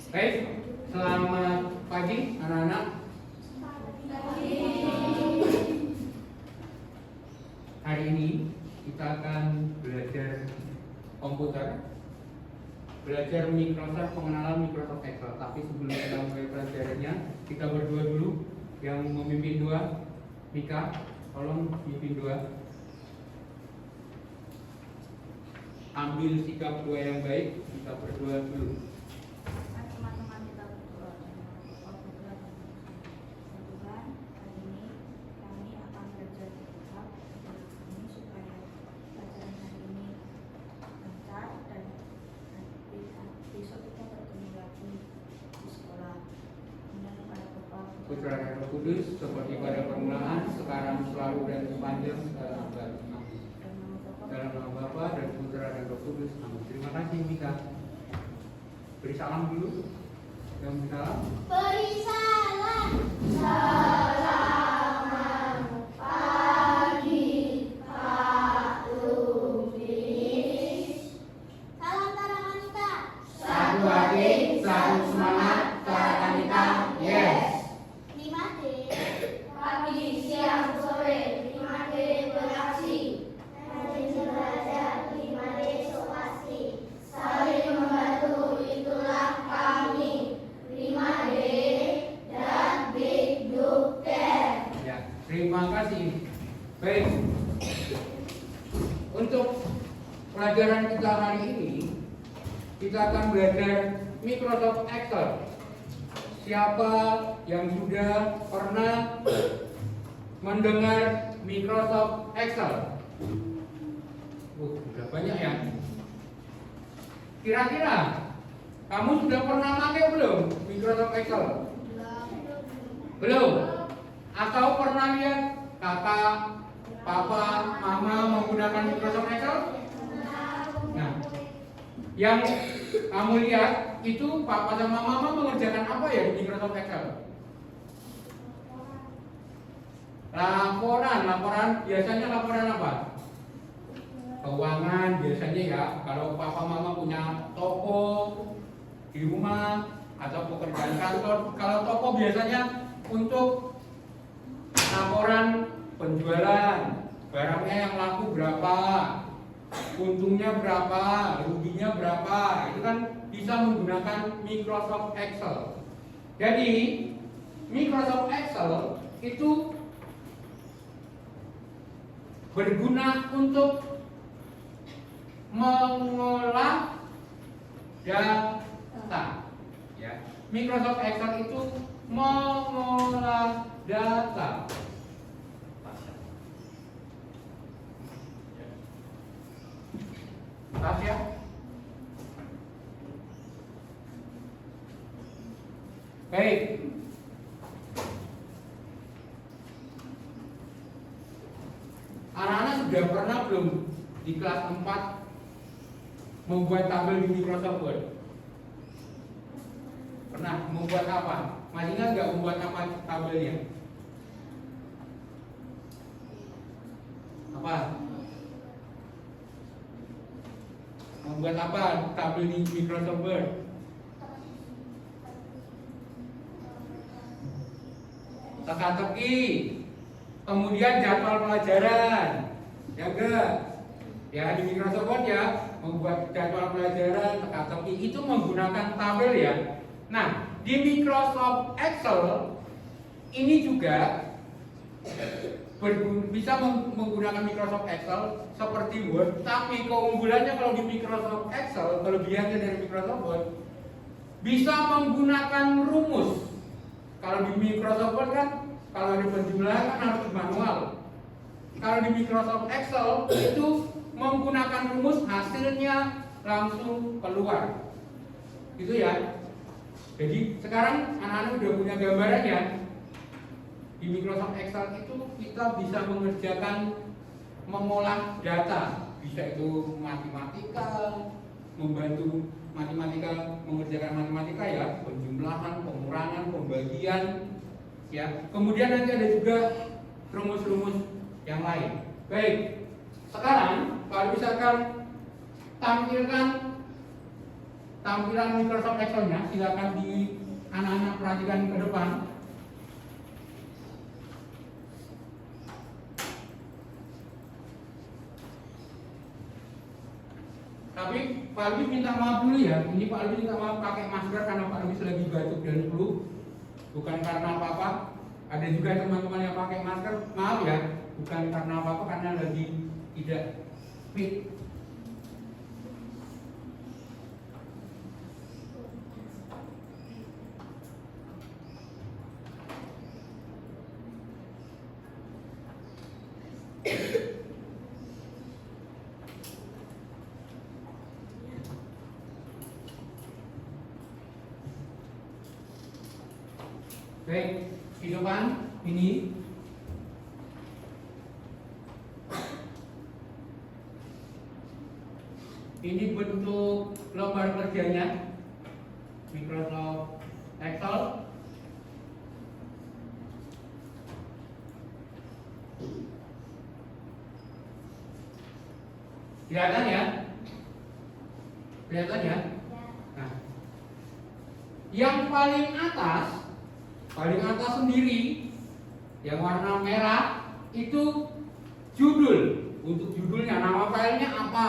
Baik, selamat pagi anak-anak. Hari ini kita akan belajar komputer, belajar Microsoft, pengenalan Microsoft Excel. Tapi sebelum kita mulai pelajarannya, kita berdua dulu. Yang memimpin dua, Mika, tolong pimpin dua. Ambil sikap dua yang baik, kita berdua dulu. Teman-teman kita berdua kebetulan hari ini kami akan belajar kitab ini supaya pelajaran hari ini lancar dan nanti besok kita bertemu lagi di sekolah. Kemudian kepada Bapak Putra dan Roh Kudus, seperti pada permulaan, sekarang, selalu, dan sepanjang segala abad. Dalam nama Bapa dan Putra dan Roh Kudus. Amin. Terima kasih Mika. Beri salam dulu. Yang beri salam. Beri salam. Selamat pagi Pak Lubis. Salam Tarakan kita. Satu hati, satu semangat, Tarakan kita. Yes. 5D. Pagi, siang, sore, 5D beraksi. Rajin belajar 5D sopasi. Saling membantu, itulah kami. 5D dan Big Dokter. Ya, terima kasih. Baik. Untuk pelajaran kita hari ini, kita akan belajar Microsoft Excel. Siapa yang sudah pernah mendengar Microsoft Excel? Udah banyak ya. Kira-kira kamu sudah pernah pakai belum Microsoft Excel? Belum? Atau pernah lihat kakak, papa, mama menggunakan Microsoft Excel? Nah, yang kamu lihat itu papa sama mama mengerjakan apa ya di Microsoft Excel? Laporan biasanya laporan apa? Keuangan biasanya ya. Kalau papa mama punya toko di rumah atau pekerjaan kantor, kalau toko biasanya untuk laporan penjualan, barangnya yang laku berapa, untungnya berapa, ruginya berapa. Itu kan bisa menggunakan Microsoft Excel. Jadi Microsoft Excel itu berguna untuk mengolah data. Ya. Microsoft Excel itu mengolah data. Tas ya. Baik. Anak-anak sudah pernah belum di kelas 4 membuat tabel di Microsoft Word? Pernah membuat apa? Masih ingat nggak membuat apa tabelnya? Apa? Membuat apa tabel di Microsoft Word? Teka-teki, kemudian jadwal pelajaran, ya enggak? Ya di Microsoft Word ya, membuat jadwal pelajaran, teka-teki itu menggunakan tabel ya. Nah di Microsoft Excel ini juga bisa menggunakan Microsoft Excel seperti Word, tapi keunggulannya kalau di Microsoft Excel, kelebihannya dari Microsoft Word, bisa menggunakan rumus. Kalau di Microsoft Word kan, kalau ada penjumlahan kan harus manual. Kalau di Microsoft Excel itu menggunakan rumus, hasilnya langsung keluar. Gitu ya. Jadi sekarang anak-anak udah punya gambarannya. Di Microsoft Excel itu kita bisa mengerjakan mengolah data. Bisa itu matematika, membantu matematika, mengerjakan matematika ya, penjumlahan, pengurangan, pembagian ya. Kemudian nanti ada juga rumus-rumus yang lain. Baik. Sekarang kalau misalkan tampilkan tampilan Microsoft Excel-nya. Silakan di anak-anak perhatikan ke depan. Tapi Pak Alwi minta maaf dulu ya. Ini Pak Alwi minta maaf pakai masker karena Pak Alwi lagi batuk dan flu. Bukan karena apa-apa. Ada juga teman-teman yang pakai masker. Maaf ya, bukan karena apa-apa, karena lagi tidak fit. Baik, di depan ini bentuk lembar kerjanya Microsoft Excel. Kelihatan ya? Kelihatan ya? Nah, yang paling atas sendiri yang warna merah itu judul. Untuk judulnya, nama filenya apa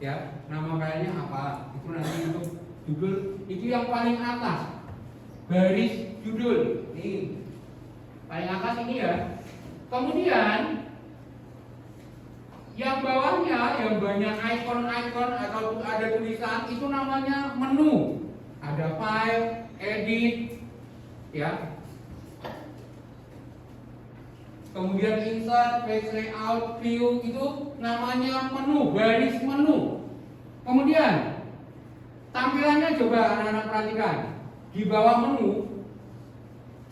ya, nama filenya apa, itu nanti untuk judul. Itu yang paling atas, baris judul ini paling atas ini ya. Kemudian yang bawahnya yang banyak icon-icon atau ada tulisan, itu namanya menu. Ada file, edit ya, kemudian insert, page layout, view, itu namanya menu, baris menu. Kemudian tampilannya coba anak-anak perhatikan. Di bawah menu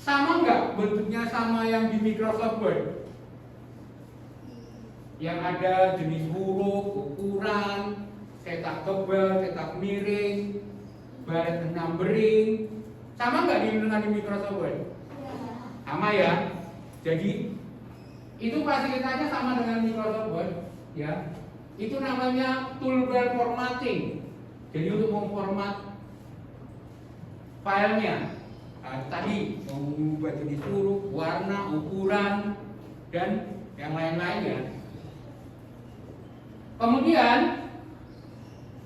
sama nggak bentuknya sama yang di Microsoft Word? Yang ada jenis huruf, ukuran, cetak tebal, cetak miring, baris numbering, sama nggak dengan di Microsoft Word? Sama ya. Jadi itu fasilitasnya sama dengan Microsoft Word ya. Itu namanya toolbar formatting. Jadi untuk memformat filenya, tadi mengubah jenis huruf, warna, ukuran, dan yang lain-lainnya. Kemudian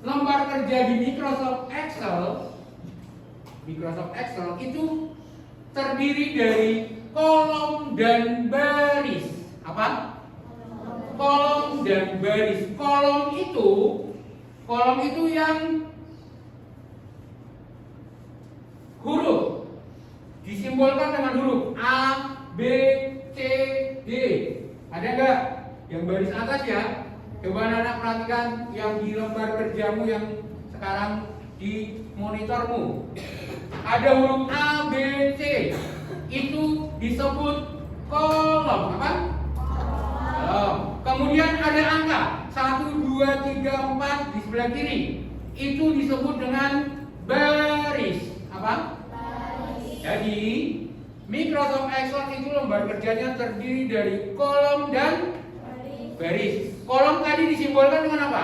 lembar kerja di Microsoft Excel itu terdiri dari kolom dan baris. Apa? Kolom dan baris. Kolom itu yang huruf disimbolkan dengan huruf A, B, C, D. Ada nggak? Yang baris atas ya. Coba anak perhatikan yang di lembar kerjamu yang sekarang di monitormu. Ada huruf A, B, C. Itu disebut kolom. Apa? Kolom. Kemudian ada angka 1, 2, 3, 4 di sebelah kiri. Itu disebut dengan baris. Apa? Baris. Jadi Microsoft Excel itu lembar kerjanya terdiri dari kolom dan baris. Kolom tadi disimbolkan dengan apa?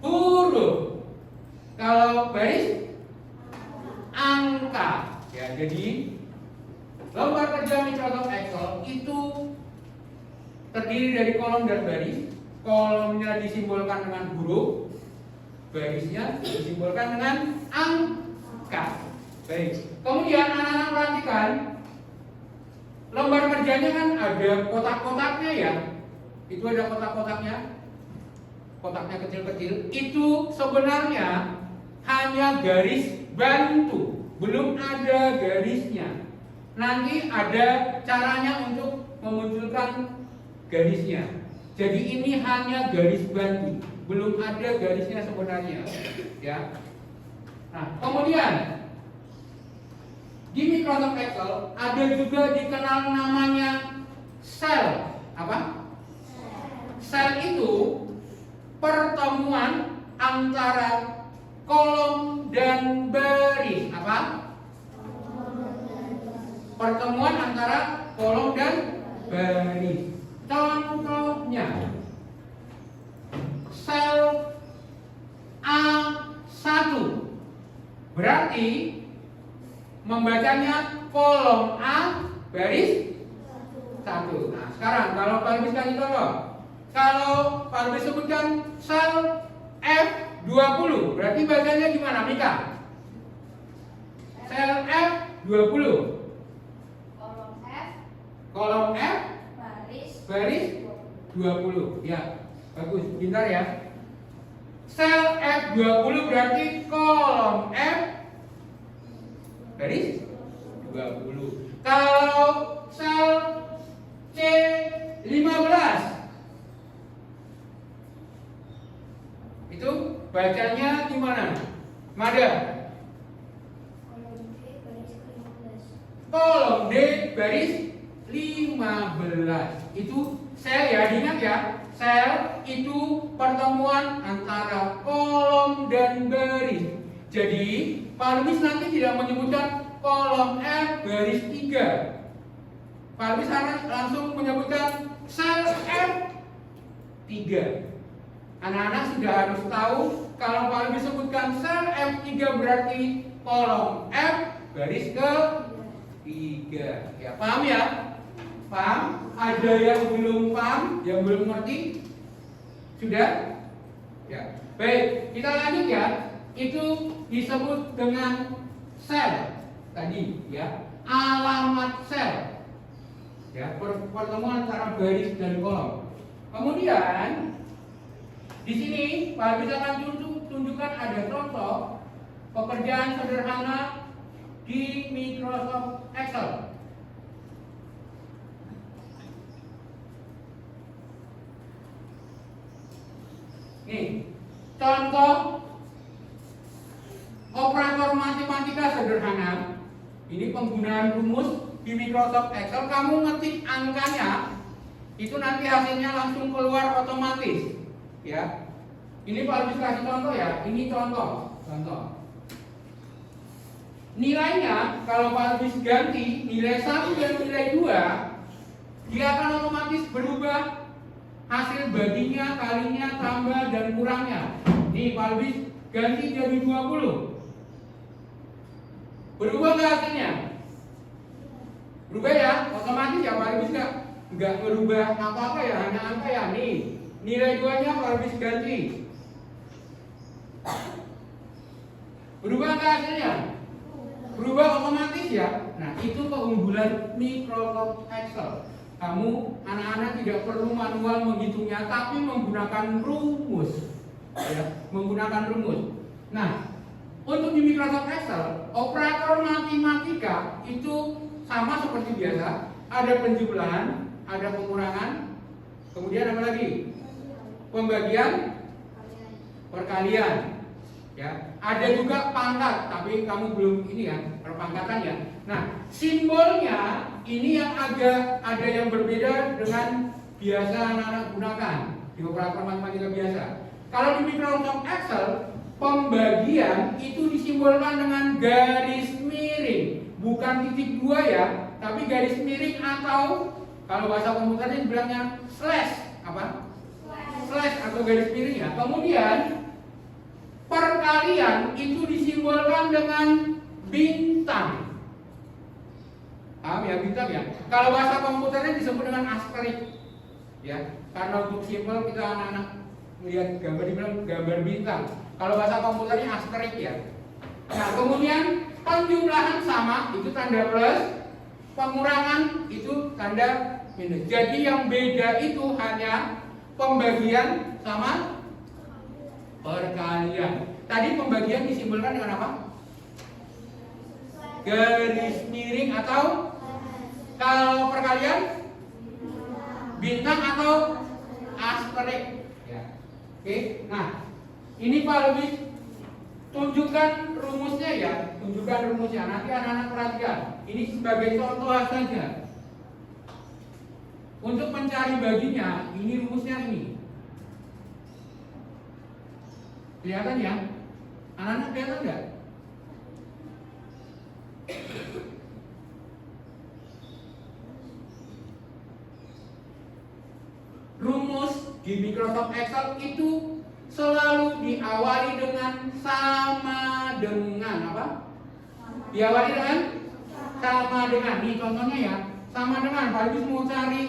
Huruf. Kalau baris, angka. Ya, jadi lembar kerja Microsoft Excel itu terdiri dari kolom dan baris. Kolomnya disimbolkan dengan huruf, barisnya disimbolkan dengan angka. Baik. Kemudian anak-anak perhatikan, lembar kerjanya kan ada kotak-kotaknya ya. Itu ada kotak-kotaknya. Kotaknya kecil-kecil. Itu sebenarnya hanya garis bantu, belum ada garisnya. Nanti ada caranya untuk memunculkan garisnya. Jadi ini hanya garis bantu, belum ada garisnya sebenarnya, ya. Nah, kemudian di Microsoft Excel ada juga dikenal namanya sel. Apa? Sel itu pertemuan antara kolom dan baris. Apa? Pertemuan antara kolom dan baris. Contohnya sel A Berarti membacanya kolom A baris 1. Nah, sekarang kalau Pak Lubis kasih contoh. Kalau Pak Lubis sebutkan sel F20, berarti bacanya gimana, Mika? Sel F20. Kolom F baris 20. Ya, bagus, pintar ya. Sel F20 berarti kolom F baris 20. Kalau sel C15 itu bacanya gimana? Mada? Kolom D baris 15. Itu sel ya, diingat ya. Sel itu pertemuan antara kolom dan baris. Jadi Pak Lubis nanti tidak menyebutkan kolom F baris 3. Pak Lubis langsung menyebutkan sel F3. Anak-anak sudah harus tahu kalau Pak Lubis sebutkan sel F3 berarti kolom F baris ke 3. Ya, paham ya? Paham? Ada yang belum paham, yang belum ngerti? Sudah? Ya. Baik, kita lanjut ya. Itu disebut dengan sel tadi ya. Alamat sel. Ya, pertemuan antara baris dan kolom. Kemudian di sini Pak Lubis akan tunjukkan ada contoh pekerjaan sederhana di Microsoft Excel. Nih, contoh operator matematika sederhana. Ini penggunaan rumus di Microsoft Excel. Kamu ngetik angkanya, itu nanti hasilnya langsung keluar otomatis. Ya, ini Pak Lubis kasih contoh ya. Ini contoh. Nilainya kalau Pak Lubis ganti nilai 1 dan nilai 2, dia akan otomatis berubah. Hasil baginya, kalinya, tambah, dan kurangnya. Nih Pak Lubis ganti jadi 20. Berubah nggak hasilnya? Berubah ya, otomatis ya. Pak Lubis nggak merubah apa-apa ya, hanya angka ya. Nih, nilai 2-nya Pak Lubis ganti. Berubah nggak hasilnya? Berubah otomatis ya. Nah, itu keunggulan Microsoft Excel. Kamu anak-anak tidak perlu manual menghitungnya, tapi menggunakan rumus. Ya, menggunakan rumus. Nah, untuk di Microsoft Excel, operator matematika itu sama seperti biasa. Ada penjumlahan, ada pengurangan, kemudian apa lagi? Pembagian, perkalian. Ya, ada juga pangkat, tapi kamu belum ini ya, perpangkatan ya. Nah, simbolnya ini yang ada yang berbeda dengan biasa anak-anak gunakan di operator matematika biasa. Kalau di Microsoft Excel, pembagian itu disimbolkan dengan garis miring, bukan titik 2 ya, tapi garis miring atau kalau bahasa komputernya dibilangnya slash, apa? Slash atau garis miring ya. Kemudian perkalian itu disimbolkan dengan bintang. Paham ya, bintang ya? Kalau bahasa komputernya disebut dengan asterisk. Ya, karena untuk simpel kita anak-anak melihat gambar dibilang gambar bintang. Kalau bahasa komputernya asterisk ya. Nah, kemudian penjumlahan sama itu tanda plus, pengurangan itu tanda minus. Jadi yang beda itu hanya pembagian sama perkalian. Tadi pembagian disimbolkan dengan apa? Garis miring atau kalau perkalian bintang atau asterisk. Ya. Oke. Nah, ini Pak Lubis tunjukkan rumusnya ya. Tunjukkan rumusnya. Nanti anak-anak perhatikan. Ini sebagai contoh saja. Untuk mencari baginya, ini rumusnya ini. Kelihatan ya? Anak-anak kelihatan nggak? Rumus di Microsoft Excel itu selalu diawali dengan sama dengan apa? Diawali dengan sama dengan. Nih contohnya ya, sama dengan. Pak Yus mau cari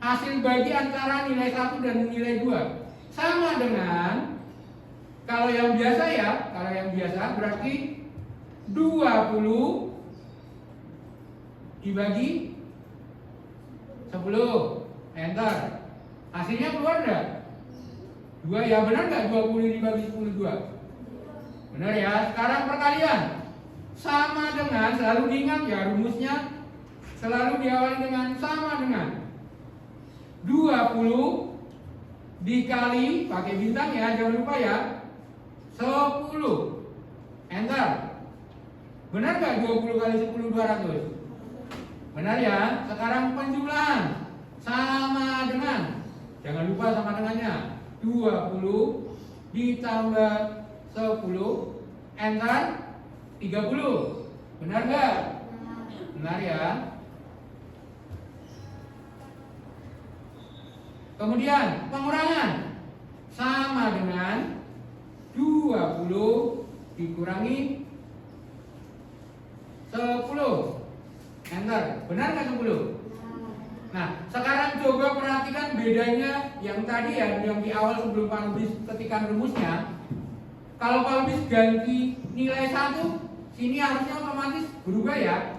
hasil bagi antara nilai 1 dan nilai 2. Sama dengan, kalau yang biasa ya, kalau yang biasa berarti 20 dibagi 10. Enter. Hasilnya keluar enggak? 2 ya, benar nggak 20 dibagi 10 2? Benar ya. Sekarang perkalian. Sama dengan, selalu diingat ya rumusnya, selalu diawali dengan sama dengan 20 dikali, pakai bintang ya, jangan lupa ya, 10. Enter. Benar nggak 20 kali 10 200? Benar ya. Sekarang penjumlahan sama dengan, jangan lupa sama dengannya, 20 ditambah 10. Enter. 30. Benar nggak? Benar ya. Kemudian pengurangan sama dengan 20 dikurangi 10. Enter. Benar nggak 10? Nah, sekarang coba perhatikan bedanya yang tadi ya, yang di awal sebelum Pak Lubis ketikan rumusnya. Kalau Pak Lubis ganti nilai 1, sini harusnya otomatis berubah ya.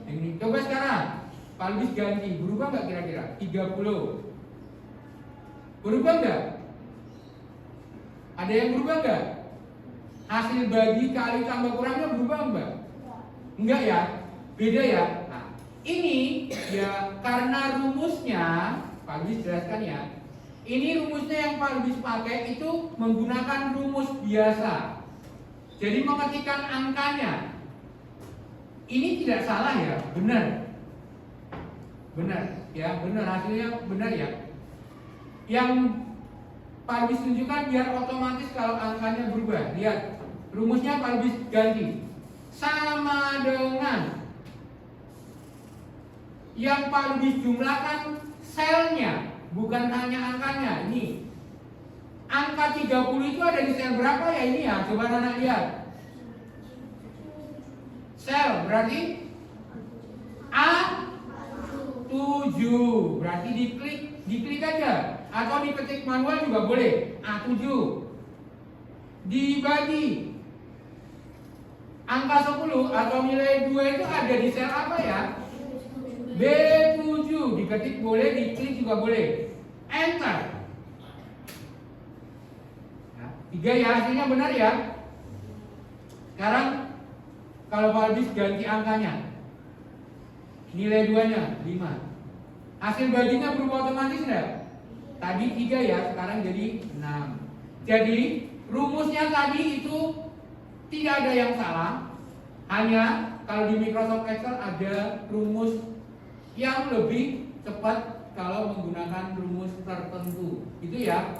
Ini coba sekarang Pak Lubis ganti, berubah nggak kira-kira? 30. Berubah nggak? Ada yang berubah nggak? Hasil bagi kali tambah kurangnya berubah nggak? Enggak ya, beda ya. Nah, ini ya karena rumusnya, Pak Lubis jelaskan ya. Ini rumusnya yang Pak Lubis pakai itu menggunakan rumus biasa. Jadi mengetikkan angkanya. Ini tidak salah ya, benar. Benar ya, benar, hasilnya benar ya. Yang Pak Lubis tunjukkan biar otomatis kalau angkanya berubah. Lihat, rumusnya Pak Lubis ganti. Sama dengan, yang Pak Lubis jumlahkan selnya, bukan hanya angkanya. Ini angka 30 itu ada di sel berapa ya ini ya? Coba anak lihat. Sel berarti A7. Berarti diklik aja atau diketik manual juga boleh. A7 dibagi angka 10 atau nilai 2 itu ada di sel apa ya? B7. Diketik boleh, diklik juga boleh. Enter. Nah, 3 ya, hasilnya benar ya. Sekarang kalau Pak Lubis ganti angkanya, nilai 2-nya 5. Hasil baginya berubah otomatis enggak? Tadi 3 ya, sekarang jadi 6. Jadi rumusnya tadi itu tidak ada yang salah. Hanya kalau di Microsoft Excel ada rumus yang lebih cepat kalau menggunakan rumus tertentu. Itu ya.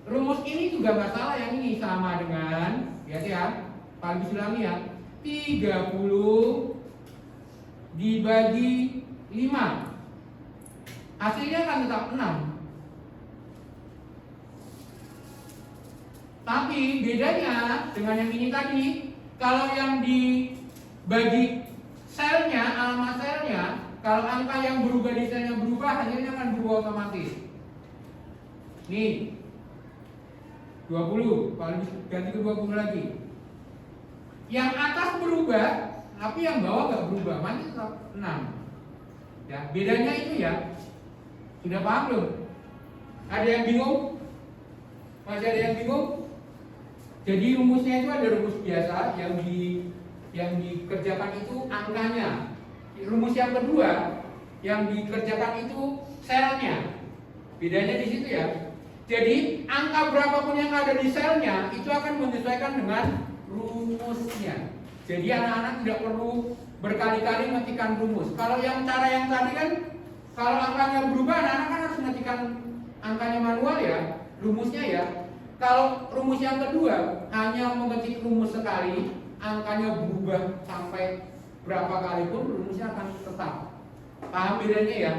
Rumus ini juga nggak salah, yang ini sama dengan, lihat ya, Pak Lubis ulangi ya, 30 dibagi 5. Hasilnya kan tetap 6. Tapi bedanya dengan yang ini tadi, kalau yang dibagi selnya, alamat selnya, kalau angka yang berubah di selnya berubah, hasilnya akan berubah otomatis. Nih 20, kalau ganti ke 20 lagi. Yang atas berubah, tapi yang bawah nggak berubah, masih tetap 6. Ya, bedanya itu ya. Sudah paham belum? Ada yang bingung? Masih ada yang bingung? Jadi rumusnya itu ada rumus biasa yang dikerjakan itu angkanya. Rumus yang kedua yang dikerjakan itu selnya. Bedanya di situ ya. Jadi angka berapapun yang ada di selnya itu akan menyesuaikan dengan rumusnya. Jadi anak-anak tidak perlu berkali-kali mengetikkan rumus. Kalau yang cara yang tadi kan, kalau angkanya berubah, anak-anak kan harus mengetikkan angkanya manual ya, rumusnya ya. Kalau rumus yang kedua hanya mengetik rumus sekali, angkanya berubah sampai berapa kali pun rumusnya akan tetap. Paham bedanya ya?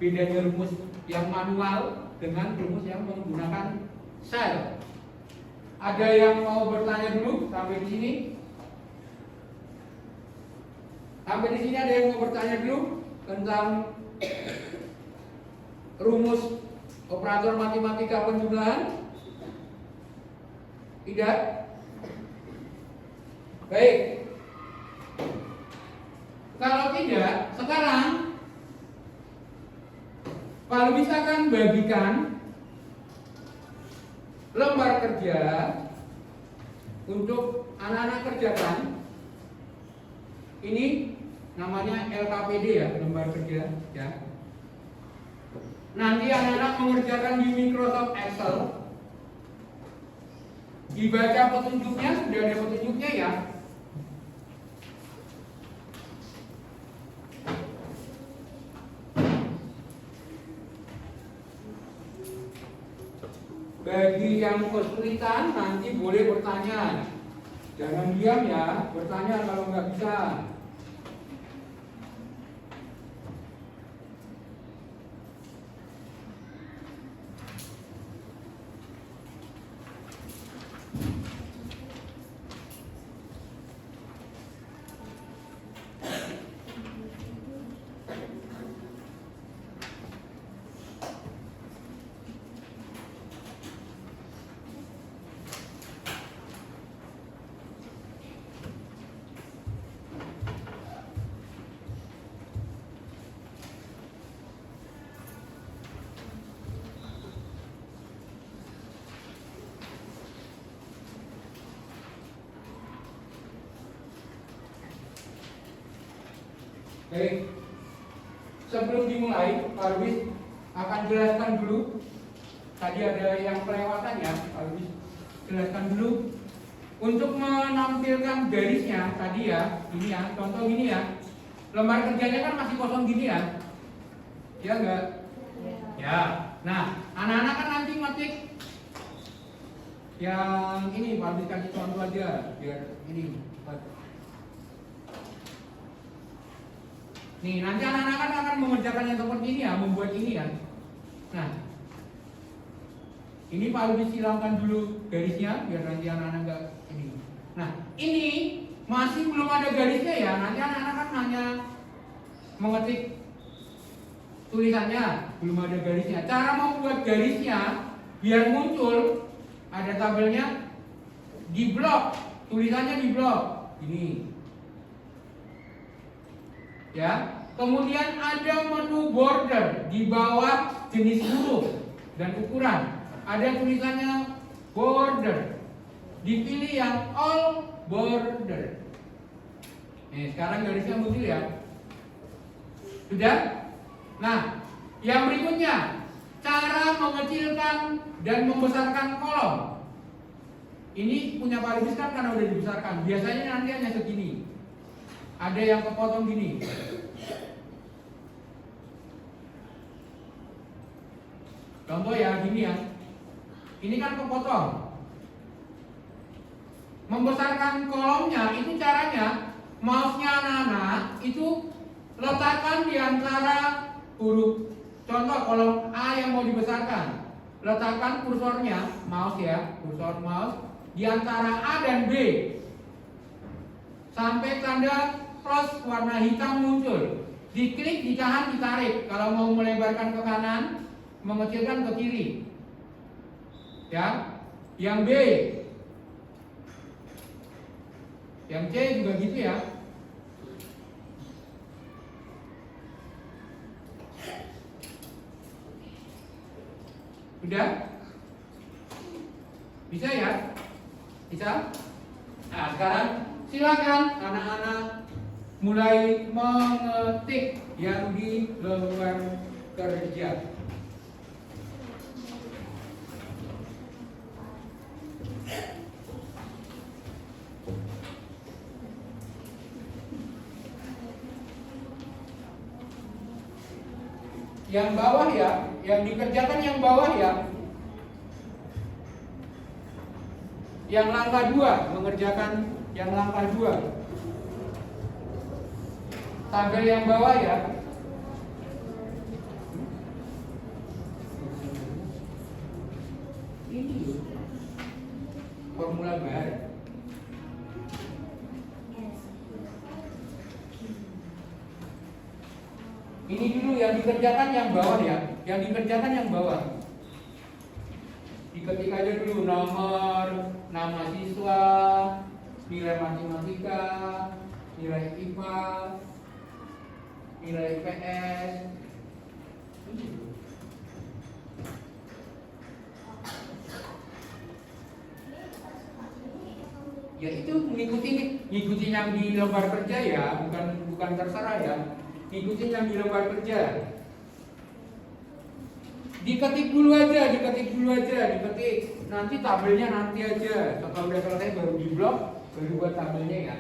Bedanya rumus yang manual dengan rumus yang menggunakan sel. Ada yang mau bertanya dulu sampai di sini? Sampai di sini ada yang mau bertanya dulu tentang rumus operator matematika penjumlahan? Tidak? Baik. Kalau tidak, sekarang Pak Lubis akan bagikan lembar kerja untuk anak-anak kerjakan. Ini namanya LKPD ya, lembar kerja ya. Nanti anak-anak mengerjakan di Microsoft Excel. Dibaca petunjuknya, sudah ada petunjuknya ya. Bagi yang kesulitan nanti boleh bertanya. Jangan diam ya, bertanya kalau nggak bisa. Baik, sebelum dimulai, Pak Lubis akan jelaskan dulu. Tadi ada yang kelewatan ya, Pak Lubis jelaskan dulu. Untuk menampilkan garisnya tadi ya, ini ya, contoh gini ya. Lembar kerjanya kan masih kosong gini ya, ya enggak? Ya. Nah, anak-anak kan nanti ngetik yang ini, Pak Lubis kasih contoh aja, biar ini. Nih, nanti anak-anak akan mengerjakan yang seperti ini ya, membuat ini ya. Nah, ini Pak Lubis silangkan dulu garisnya, biar nanti anak-anak enggak ini. Nah, ini masih belum ada garisnya ya, nanti anak-anak kan hanya mengetik tulisannya, belum ada garisnya. Cara membuat garisnya, biar muncul, ada tabelnya, di blok, tulisannya di blok, ini. Ya, kemudian ada menu border di bawah jenis huruf dan ukuran. Ada tulisannya border. Dipilih yang all border. Nih, sekarang garisnya muncul ya. Sudah? Nah, yang berikutnya, cara mengecilkan dan membesarkan kolom. Ini punya Pak Lubis kan karena udah dibesarkan. Biasanya nanti hanya segini. Ada yang kepotong gini. Contoh ya, gini ya. Ini kan kepotong. Membesarkan kolomnya itu caranya, mouse-nya anak-anak itu letakkan di antara huruf. Contoh kolom A yang mau dibesarkan. Letakkan kursornya, mouse ya, kursor mouse di antara A dan B. Sampai tanda plus warna hitam muncul. Diklik, ditahan, ditarik. Kalau mau melebarkan ke kanan, mengecilkan ke kiri. Ya. Yang B. Yang C juga gitu ya. Udah? Bisa ya? Bisa? Nah, sekarang silakan anak-anak mulai mengetik yang di lembar kerja. Yang bawah ya, yang dikerjakan yang bawah ya. Yang langkah 2 mengerjakan yang langkah 2. Tabel yang bawah ya. Ini formula baru. Ini dulu yang dikerjakan yang bawah ya, yang dikerjakan yang bawah. Diketik aja dulu nomor, nama siswa, nilai matematika, nilai IPA, nilai IPS. Ya itu ngikutin yang di lembar kerja ya, bukan terserah ya. Ngikutin yang di lembar kerja. Diketik dulu aja. Nanti tabelnya nanti aja. Kalau udah selesai baru di blok, baru buat tabelnya ya.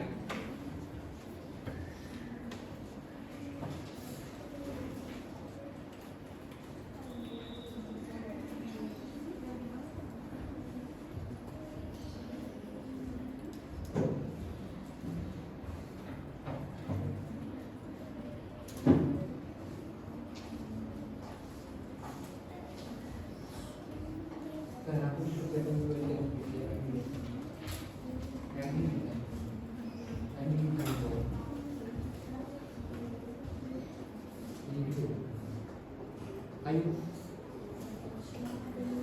Ayo.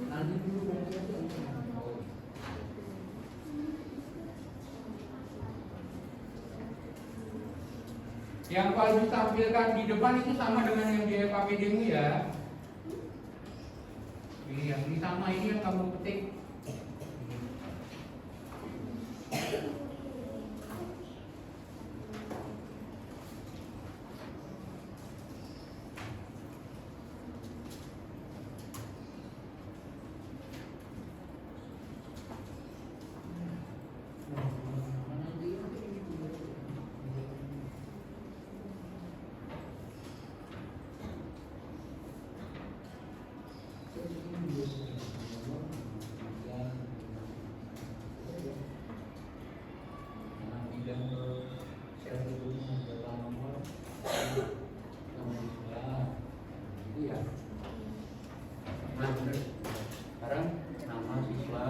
Nanti dulu yang paling ditampilkan di depan itu sama dengan yang di FAPD-mu ya. Ini sama, ini yang kamu ketik. Sekarang nama siswa.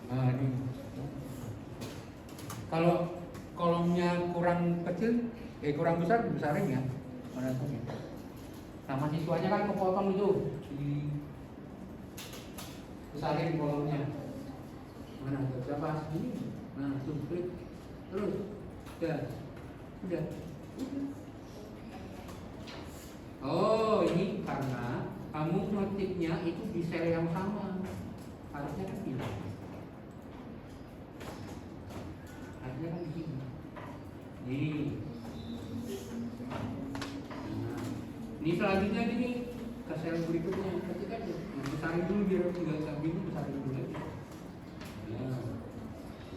Nah, ini. Kalau kolomnya kurang kecil, kurang besar, besarin ya. Mana tuh? Nama siswanya kan kepotong itu. Besarin kolomnya. Mana tuh? Berapa? Ini. Nah, tuh klik. Terus. Udah. Oh, ini karena kamu ngetiknya itu di sel yang sama. Harusnya kan bilang. Harusnya kan di sini. Nih. Nah, ini selanjutnya gini ke sel berikutnya. Ketik aja. Besarin dulu biar tidak bingung, besarin dulu aja. Nah,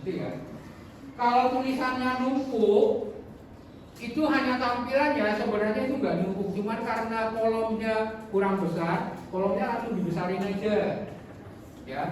gitu ya. Kalau tulisannya numpuk, itu hanya tampilannya, sebenarnya itu nggak numpuk, cuman karena kolomnya kurang besar, kolomnya langsung dibesarin aja, ya.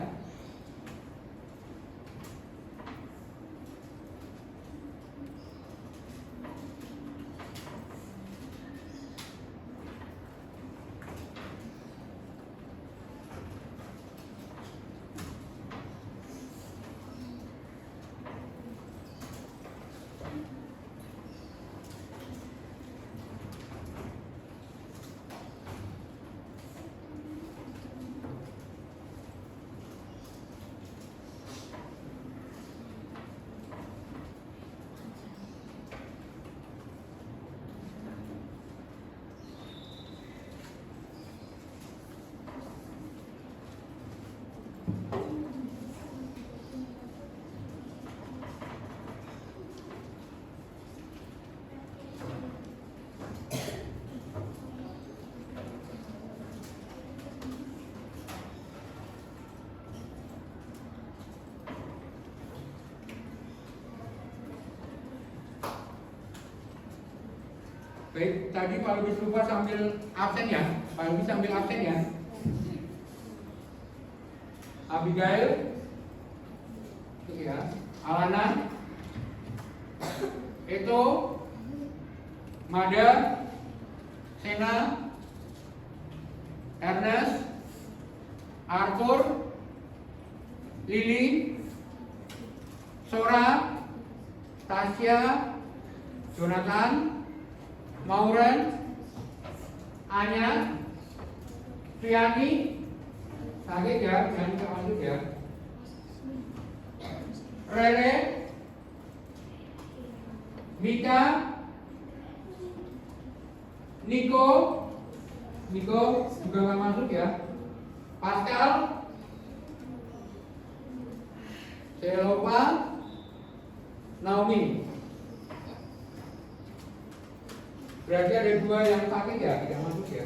Baik, tadi Pak Lubis lupa sambil absen ya. Pak Lubis sambil absen ya. Abigail, itu ya. Alana, Eto, Mada, Sena, Ernest, Arthur, Lily, Sora, Tasya, Jonathan, Mauren, Anya, Triani, kaget ya, jangan masuk ya. Rere, Mika, Niko juga nggak masuk ya. Pascal, Selopa, Naomi. Berarti ada 2 yang sakit ya, tidak masuk ya.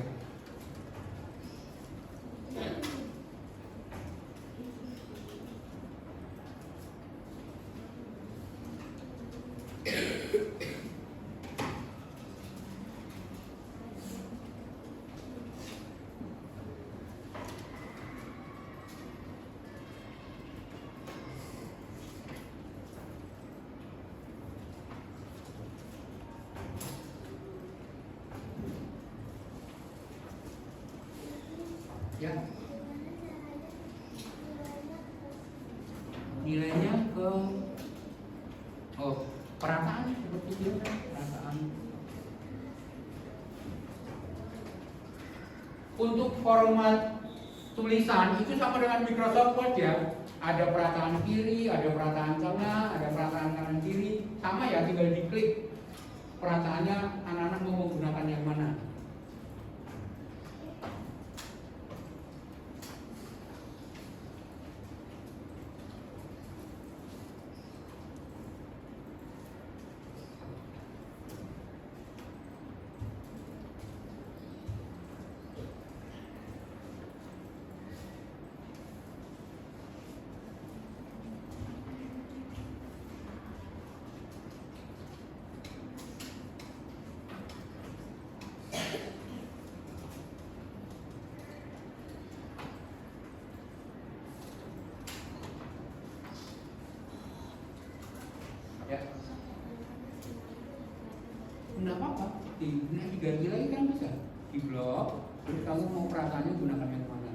Ya. Nilainya ke perataan seperti itu kan, perataan. Untuk format tulisan itu sama dengan Microsoft Word ya. Ada perataan kiri, ada perataan tengah, ada perataan kanan kiri. Sama ya, tinggal diklik perataannya anak-anak mau menggunakan yang mana. Ya. Enggak apa-apa, diganti lagi kan bisa. Di blok, terus kamu mau perataannya gunakan yang mana.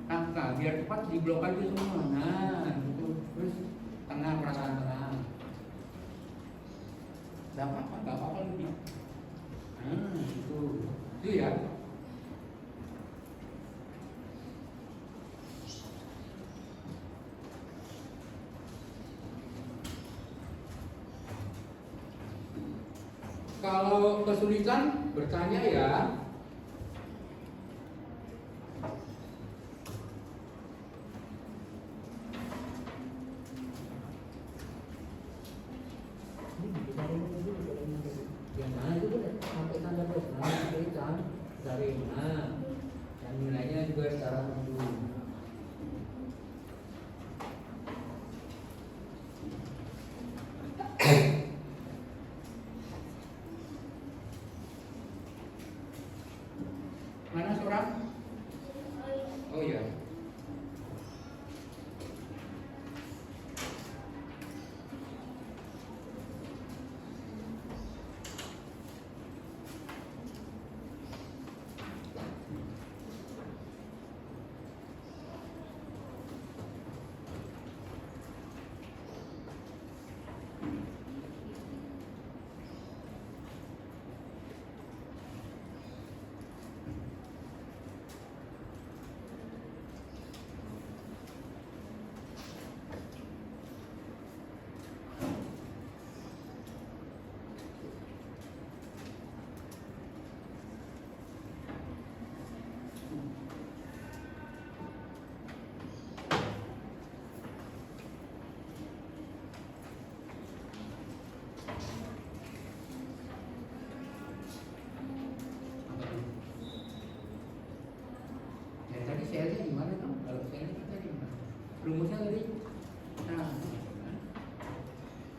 Nah, biar cepat di blok aja semua. Nah, gitu. Terus tengah, perataan tengah. Enggak apa-apa lebih. Nah, itu ya. Kalau kesulitan bertanya ya. Yang mana itu sampai tanda plus kesulitan dari mana? Dan nilainya juga secara dulu. Mana seorang? Oh iya. Share-nya gimana dong? Kalau share-nya kita gimana? Rumusnya tadi? Nah,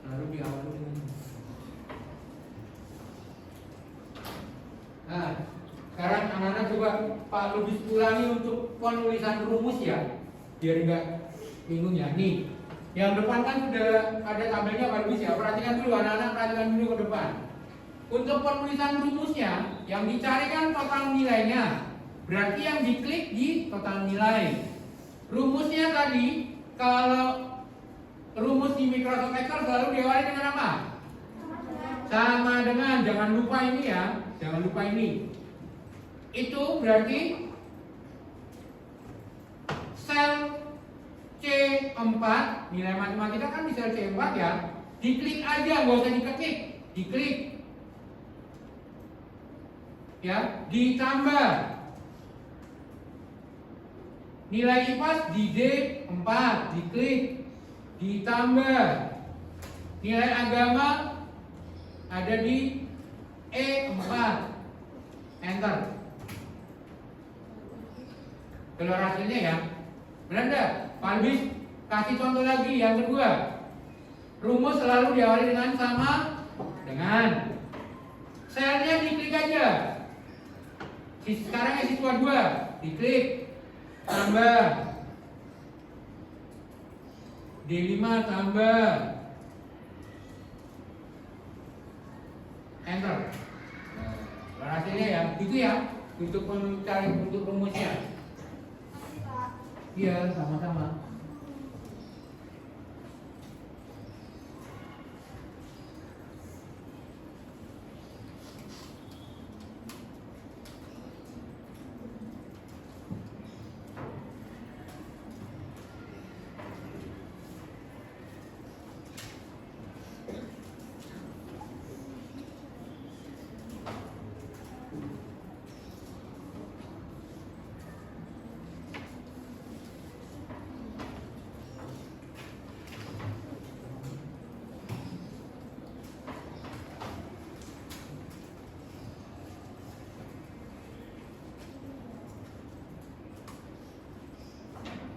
lalu di awal dulu. Nah, sekarang anak-anak coba Pak Lubis ulangi untuk penulisan rumus ya, biar enggak bingung ya. Nih, yang depan kan sudah ada tabelnya Pak Lubis ya. Perhatikan dulu anak-anak, perhatikan dulu ke depan. Untuk penulisan rumusnya, yang dicari kan total nilainya. Berarti yang diklik di total nilai. Rumusnya tadi, kalau rumus di Microsoft Excel selalu diawali dengan apa? Sama dengan, jangan lupa ini ya, jangan lupa ini. Itu berarti sel C4, nilai matematika kan di sel C4 ya. Diklik aja, nggak usah diketik, diklik. Ya, ditambah nilai IPAS di D4, diklik, ditambah nilai agama ada di E4, enter. Keluar hasilnya ya. Benar enggak? Pak Albis kasih contoh lagi yang kedua. Rumus selalu diawali dengan sama dengan. Selnya diklik aja. Sekarang siswa 2, diklik, tambah D5 tambah enter. Nah, hasilnya ya, itu ya untuk mencari untuk rumusnya. Iya, sama-sama.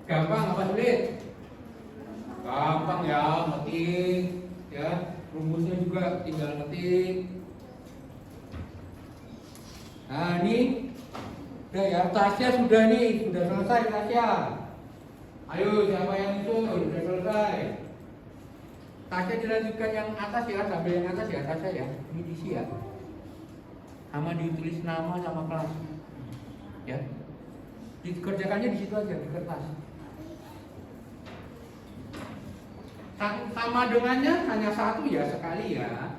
Gampang apa sulit? Gampang ya, ngetik ya. Rumusnya juga tinggal ngetik. Nah ini udah ya, tasnya sudah nih, sudah selesai tasnya. Ayo siapa yang itu sudah selesai? Tasnya dilanjutkan yang atas ya, sambil yang atas ya tasnya ya. Ini diisi ya. Sama ditulis nama sama kelas. Ya. Dikerjakannya di situ aja di kertas. Sama dengannya hanya satu ya, sekali ya.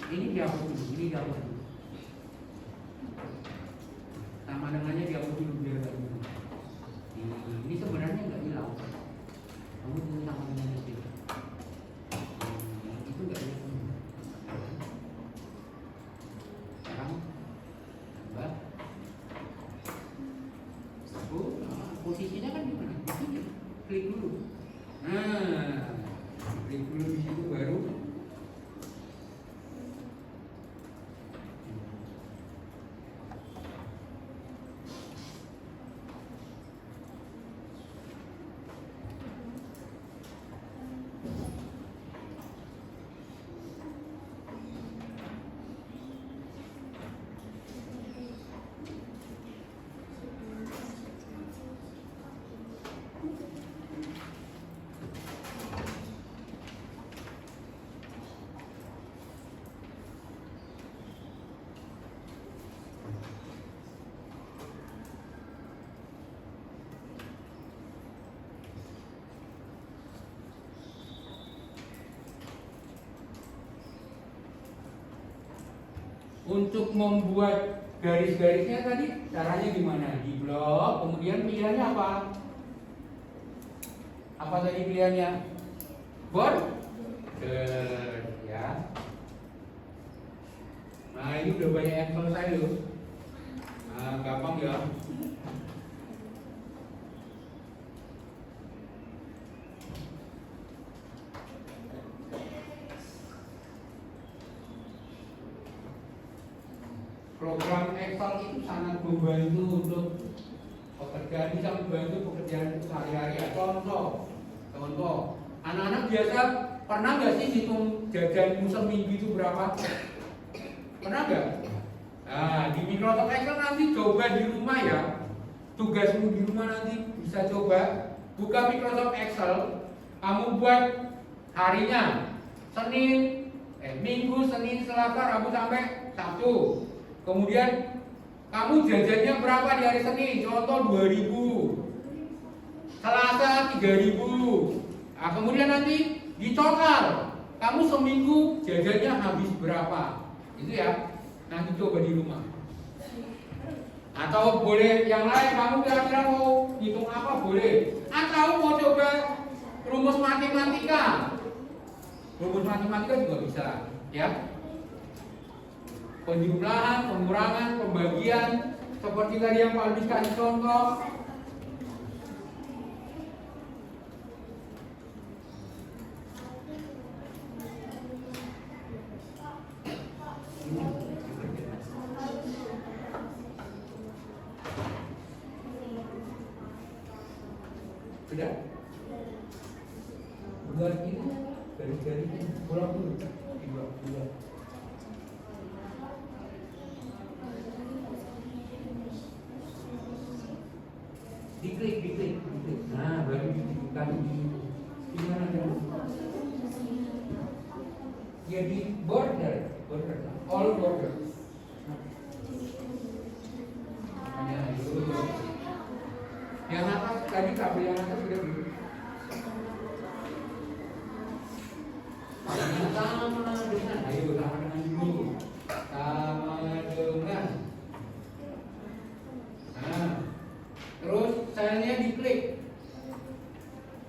Ini dihapus dulu, ini dihapus dulu. Sama dengannya dihapus dulu biar nggak hilang. Ini sebenarnya nggak hilang. Kamu tulis sama dengannya sih. Itu nggak hilang. Sekarang tambah. Posisinya kan gimana? Klik dulu. Nah, klik dulu di situ baru. Untuk membuat garis-garisnya tadi caranya gimana? Di blok, kemudian pilihannya apa? Apa tadi pilihannya? Border, ya. Nah ini udah banyak yang selesai loh. Nah gampang ya. Program Excel itu sangat membantu untuk pekerjaan, bisa membantu pekerjaan sehari-hari ya. Contoh, anak-anak biasa pernah nggak sih hitung jajanmu seminggu itu berapa? Pernah nggak? Nah, di Microsoft Excel nanti coba di rumah ya. Tugasmu di rumah nanti bisa coba buka Microsoft Excel, kamu buat harinya, Minggu, Senin, Selasa, Rabu sampai Sabtu. Kemudian kamu jajannya berapa di hari Senin? Contoh 2.000. Selasa 3.000. Nah, kemudian nanti ditotal. Kamu seminggu jajannya habis berapa? Itu ya. Nanti coba di rumah. Atau boleh yang lain, kamu kira-kira mau hitung apa boleh. Atau mau coba rumus matematika. Rumus matematika juga bisa, ya. Penjumlahan, pengurangan, pembagian, seperti tadi yang Pak Albis kasih contoh. Sudah? Buat ini garis-garis ini pulang dulu. Dibuat. Diklik. Nah, baru diklik di mana kan? Ya di border, all border. Hanya itu. Yang atas tadi kabel yang atas sudah dulu. Sama dengan, ayo sama dengan dulu. Sama dengan. Nah, terus selnya diklik.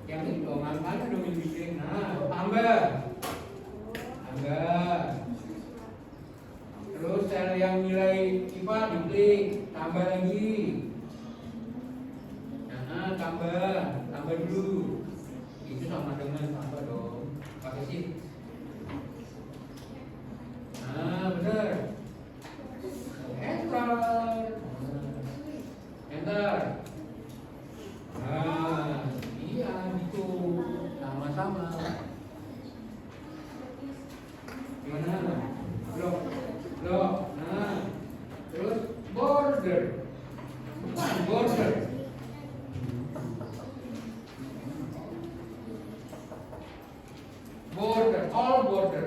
Yang ini dong, mana dong yang diklik? Nah, tambah. Terus sel yang nilai IPA diklik, tambah lagi. Nah, tambah dulu. Itu sama dengan tambah dong. Pakai shift. Nah, benar. Enter. Nah, iya gitu. Sama-sama. Gimana? Blok. Nah, terus border. Bukan border. All border.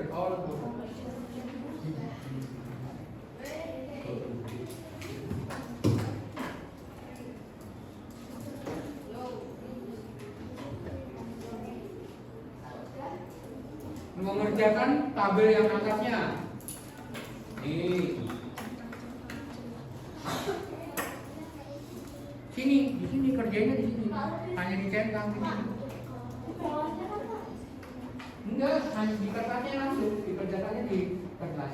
Mengerjakan tabel yang atasnya. Di sini kerjanya di sini. Hanya dicentang di sini. Enggak, hanya di kertasnya langsung, dikerjakannya di kertas.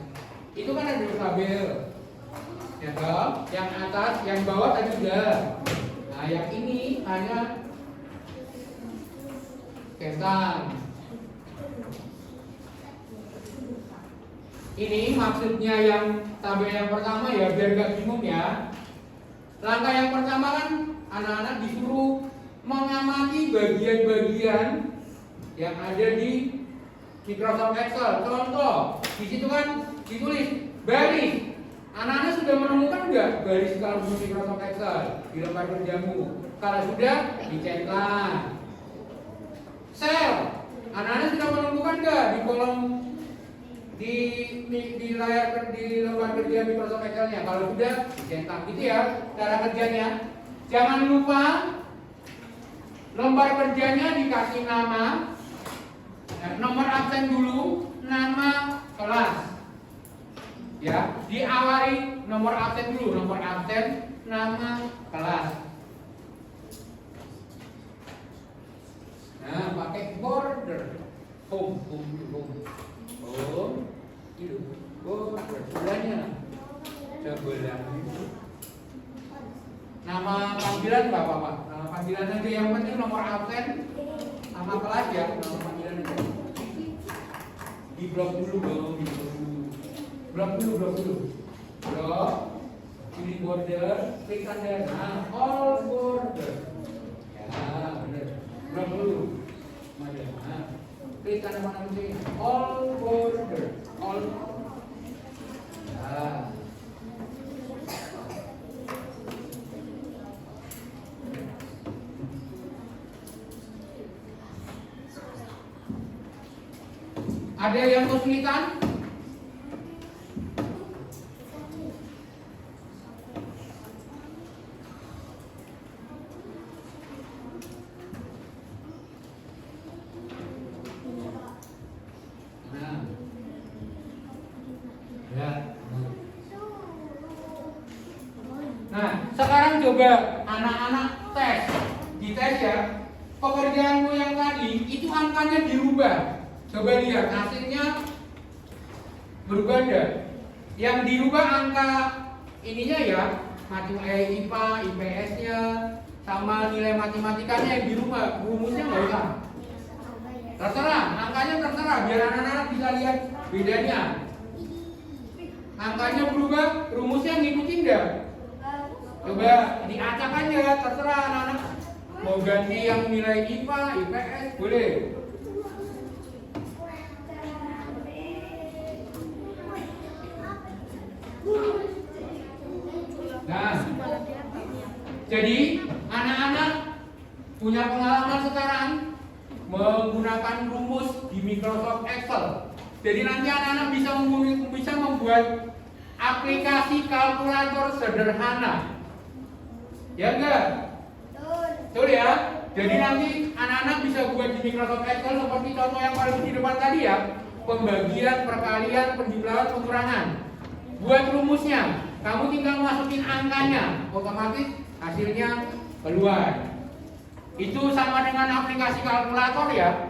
Itu kan ada dua tabel. Ya toh? Yang atas, yang bawah tadi sudah. Nah, yang ini hanya centang. Ini maksudnya yang tabel yang pertama ya biar gak bingung ya. Langkah yang pertama kan anak-anak disuruh mengamati bagian-bagian yang ada di Microsoft Excel. Contoh, di situ kan ditulis baris. Anak-anak sudah menemukan enggak baris kalau di Microsoft Excel di lembar kerjamu? Kalau sudah, dicentang. Sel, anak-anak sudah menemukan enggak di kolom di layar di lembar kerja Microsoft Excel-nya? Kalau sudah, dicentang. Gitu ya cara kerjanya. Jangan lupa lembar kerjanya dikasih nama. Nomor absen dulu, nama kelas. Ya, diawali nomor absen dulu, nomor absen, nama kelas. Nah, pakai border. Home, itu border. Sebelahnya, nama panggilan Bapak. Nama panggilan aja, yang penting nomor absen sama kelas ya, nama panggilan aja. Di blok dulu dong, blok dulu. Blok, pilih border, klik tanda. Nah, all border. Ya, benar. Blok dulu. Nah, klik tanda mana sih? All border. All. Nah. Ada yang kesulitan? Nah. Ya. Nah, sekarang coba anak-anak tes. Dites ya. Pekerjaanmu yang tadi itu angkanya dirubah. Coba lihat hasilnya berubah enggak? Yang dirubah angka ininya ya, IPA, IPS-nya, sama nilai matematikanya yang dirubah. Rumusnya nggak usah. Terserah, angkanya terserah, biar anak-anak bisa lihat bedanya. Angkanya berubah, rumusnya ngikutin enggak? Coba diacak aja, terserah anak-anak. Mau ganti yang nilai IPA, IPS, boleh. Nah, jadi anak-anak punya pengalaman sekarang menggunakan rumus di Microsoft Excel. Jadi nanti anak-anak bisa membuat aplikasi kalkulator sederhana. Ya enggak? Betul ya? Jadi nanti anak-anak bisa buat di Microsoft Excel seperti contoh yang paling di depan tadi ya. Pembagian, perkalian, penjumlahan, pengurangan. Buat rumusnya, kamu tinggal masukin angkanya, otomatis hasilnya keluar. Itu sama dengan aplikasi kalkulator ya.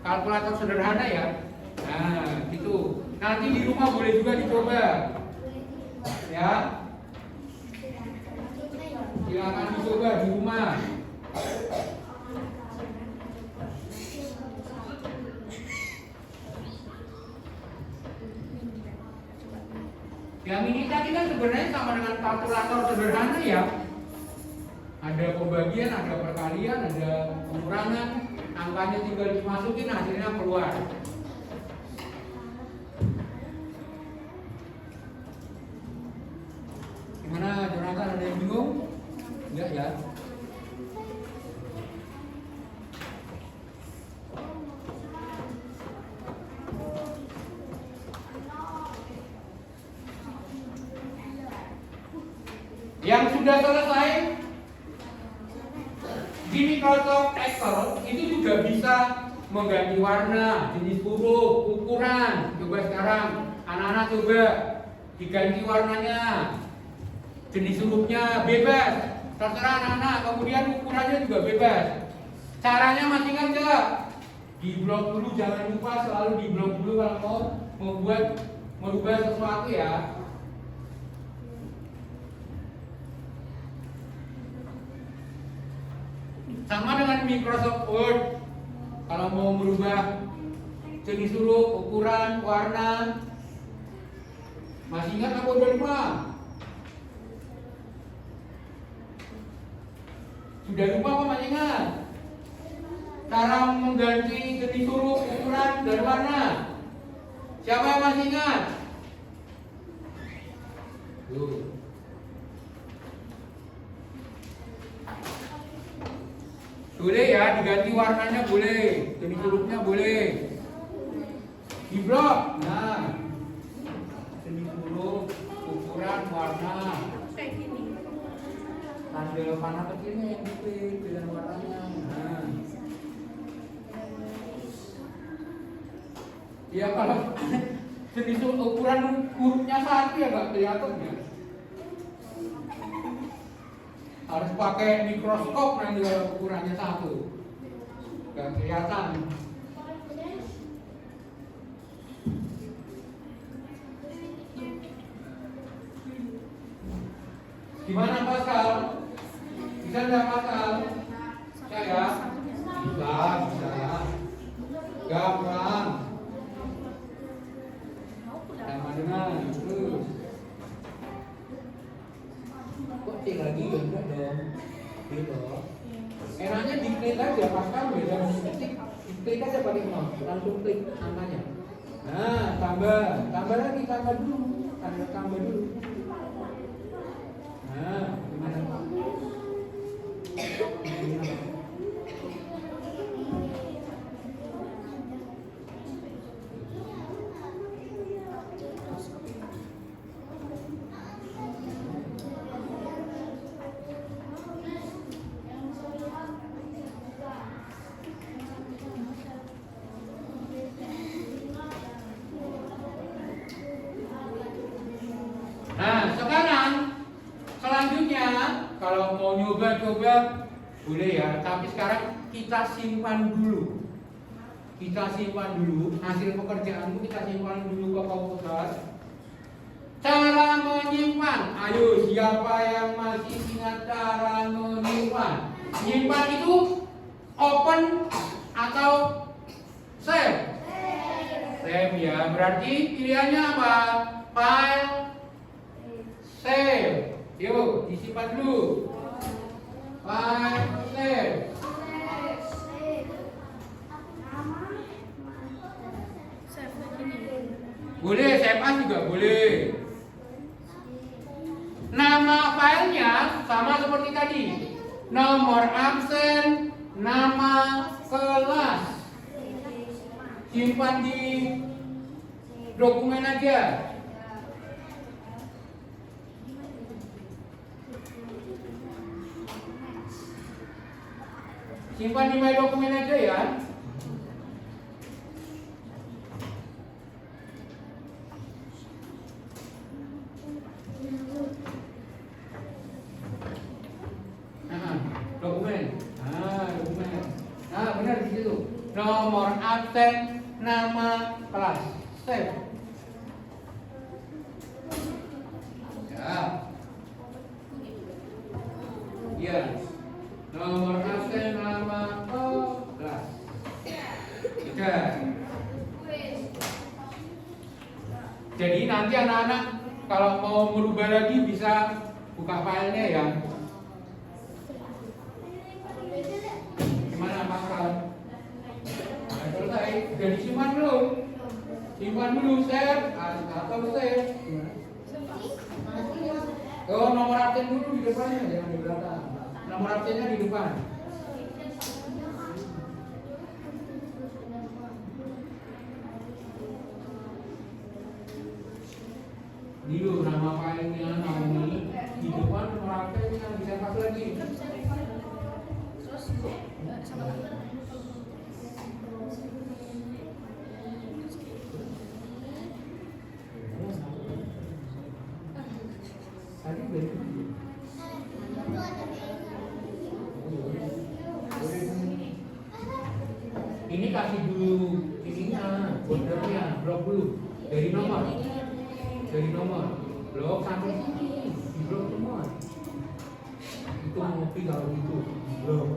Kalkulator sederhana ya. Nah, gitu. Nanti di rumah boleh juga dicoba. Ya. Silakan dicoba di rumah. Yang ini tadi kan sebenarnya sama dengan kalkulator sederhana ya. Ada pembagian, ada perkalian, ada pengurangan, angkanya tinggal dimasukin, hasilnya keluar. Gimana Jonathan, ada yang bingung? Enggak ya? Yang sudah selesai di Microsoft Excel itu juga bisa mengganti warna, jenis huruf, ukuran. Coba sekarang anak-anak coba diganti warnanya, jenis hurufnya bebas, terserah anak-anak. Kemudian ukurannya juga bebas. Caranya masih ingat nggak? Di blok dulu, jangan lupa selalu di blok dulu kalau mau merubah sesuatu ya. Sama dengan Microsoft Word, kalau mau merubah jenis huruf, ukuran, warna, masih ingat apa udah lupa? Sudah lupa apa masih ingat? Cara mengganti jenis huruf, ukuran, dan warna. Siapa yang masih ingat? Tuh. Boleh ya, diganti warnanya boleh, jenis hurufnya boleh. Di blok, nah, jenis huruf, ukuran, warna. Tanda panah kecilnya yang dipilih dengan warnanya. Nah, ya kalau jenis ukuran hurufnya satu ya nggak kelihatan ya. Harus pakai mikroskop nanti kalau ukurannya satu, nggak kelihatan. Gimana Pascal? Bisa nggak Pascal? Bisa ya? Bisa. Gampang. Sama dengan terus. Kok cek lagi ya enggak dong? Gitu. Enaknya diklik aja Pascal beda diklik aja pakai mouse, langsung klik angkanya. Nah, tambah lagi, tambah dulu. Nah, gimana Pak? sekarang selanjutnya kalau mau nyoba-coba boleh ya, tapi sekarang kita simpan dulu. Kita simpan dulu hasil pekerjaanmu, kita simpan dulu ke komputer. Cara menyimpan, ayo siapa yang masih ingat cara menyimpan? Menyimpan itu open atau save? Save ya, berarti pilihannya apa? File, save. Yuk, disimpan dulu. File, save. Boleh, save as juga boleh. Nama filenya sama seperti tadi. Nomor absen, nama kelas. Simpan di dokumen aja. Simpan di my dokumen aja ya. Dokumen. Dokumen. Benar di situ. Nomor absen, nama kelas. Save. Ya. Iya. Nomor absen, nama kelas. Tiga. Jadi nanti anak-anak kalau mau merubah lagi bisa buka filenya ya. Gimana Pak Kral? Selesai, sudah disimpan belum? Simpan dulu, save atau save. Oh, nomor absen dulu di depannya, jangan di belakang. Nomor absennya di depan. Ini loh nama filenya Naomi, di depan nomor absennya bisa pas lagi. Ini kasih dulu ininya, bordernya, blok dulu dari nomor blok sampai sini, di blok semua. Itu ngopi kalau gitu, di blok.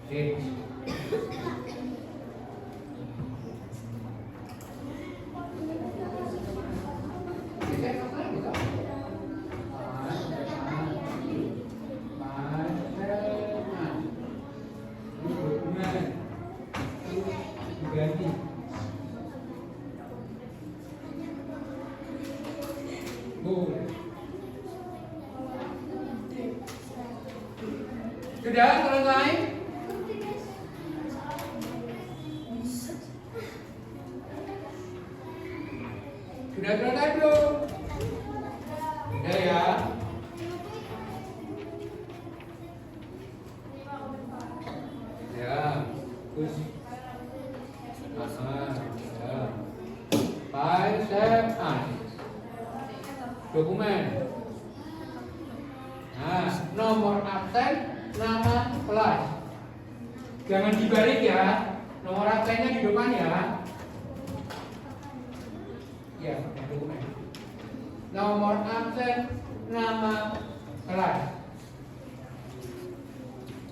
Oke. Sudah selesai? Sudah selesai belum? Sudah ya? Ya, terus ya. File, save as. Dokumen. Nah, nomor absen, nama kelas. Jangan dibalik ya. Nomor absennya di depan ya. Ya, dokumen. Nomor absen, nama kelas.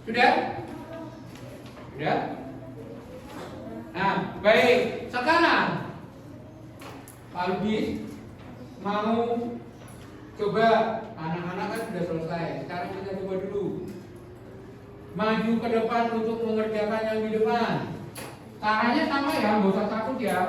Sudah? Sudah? Nah, baik. Sekarang Pak Lubis mau coba, anak-anak kan sudah selesai. Sekarang kita coba dulu. Maju ke depan untuk mengerjakan yang di depan. Caranya sama ya, nggak usah takut ya.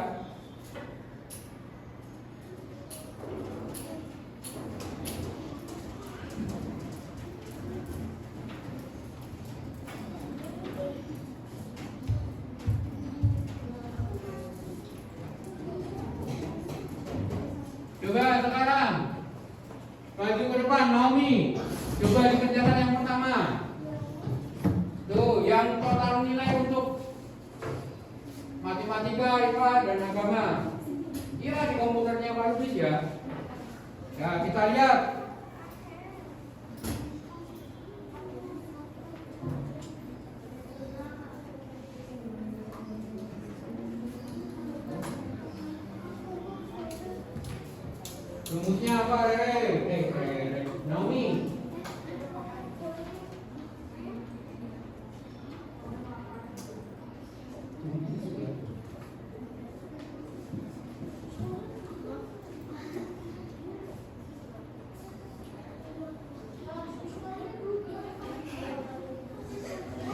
Coba sekarang maju ke depan, Naomi. Coba dikerjakan yang pertama. Tuh, yang total nilai untuk matematika, IPA, dan agama. Iya, di komputernya Pak Lubis ya. Ya, kita lihat. Rumusnya apa, Rere? Naomi.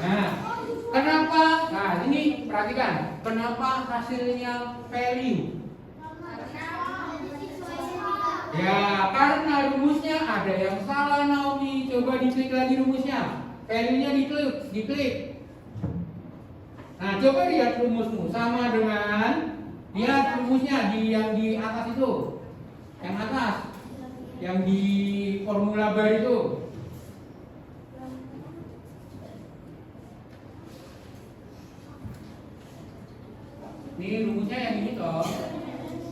Nah, kenapa? Nah, ini perhatikan. Kenapa hasilnya value? Ya, karena rumusnya ada yang salah, Naomi. Coba diklik lagi rumusnya. Value-nya diklik. Nah, coba lihat rumusmu sama dengan lihat rumusnya yang di atas itu. Yang atas. Yang di formula bar itu. Ini rumusnya yang ini toh.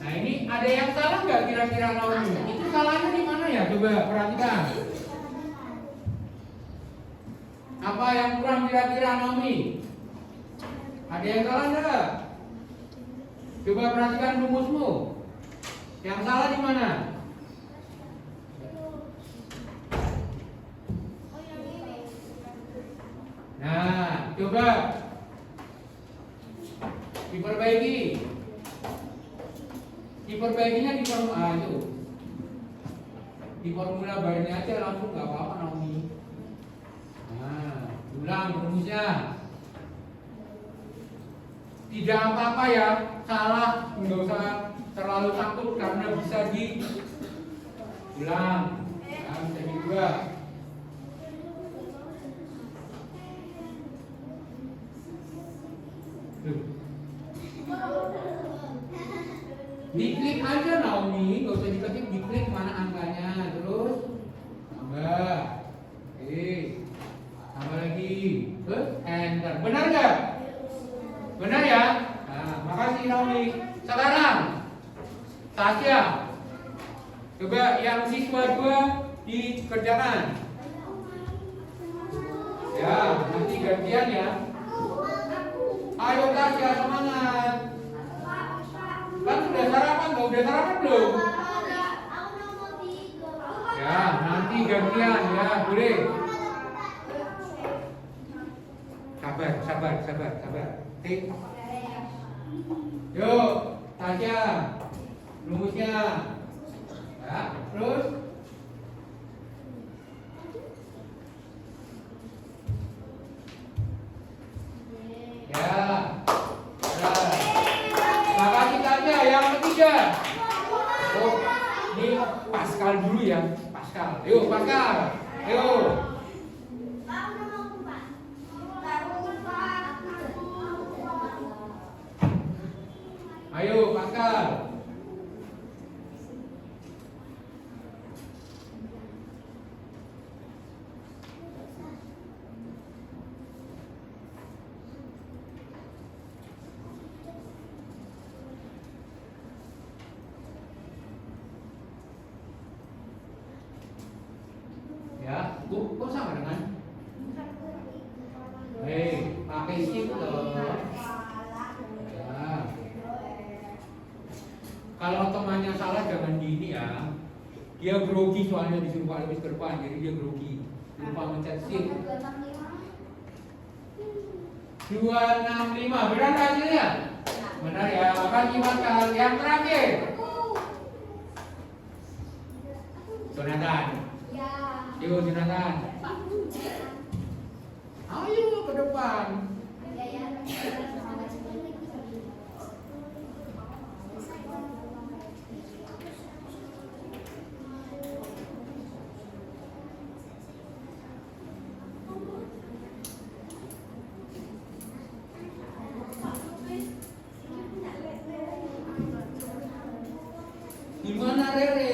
Nah, ini ada yang salah nggak kira-kira, Naomi? Itu salahnya di mana ya? Coba perhatikan. Apa yang kurang kira-kira, Naomi? Ada yang salah nggak? Coba perhatikan rumusmu. Yang salah di mana? Nah, coba diperbaiki. Diperbaikinya di formula itu. Di formula barnya aja langsung nggak apa-apa, Naomi. Nah, ulang rumusnya. Tidak apa-apa ya, salah, nggak usah terlalu takut karena bisa diulang. Ya, bisa diubah. Diklik aja, Naomi, nggak usah diketik, diklik mana angkanya, terus tambah, tambah lagi, terus enter. Benar nggak? Benar ya? Nah, makasih, Naomi. Sekarang, Tasya, coba yang siswa 2 dikerjakan. Ya, nanti gantian ya. Ayo Tasya, semangat. Kan sudah sarapan, nggak udah sarapan belum? Ya, nanti gantian ya, boleh. Sabar. Yuk, Tasya, rumusnya. Ya, terus. Ya. Makasih Tasya. Yang ketiga. Oh, ini Pascal dulu ya, Pascal. Yuk, Pascal. Yuk. Ayo, Pascal. Ya, kok sama dengan? Pakai shift loh. Kalau temannya salah jangan gini ya. Dia grogi soalnya disuruh Pak Lewis ke depan, jadi dia grogi. Lupa mencet shift. 265, benar hasilnya? Benar ya, makasih Pascal. Yang terakhir, Jonathan. Yuk Jonathan. Ayo ke depan. Gimana Rere?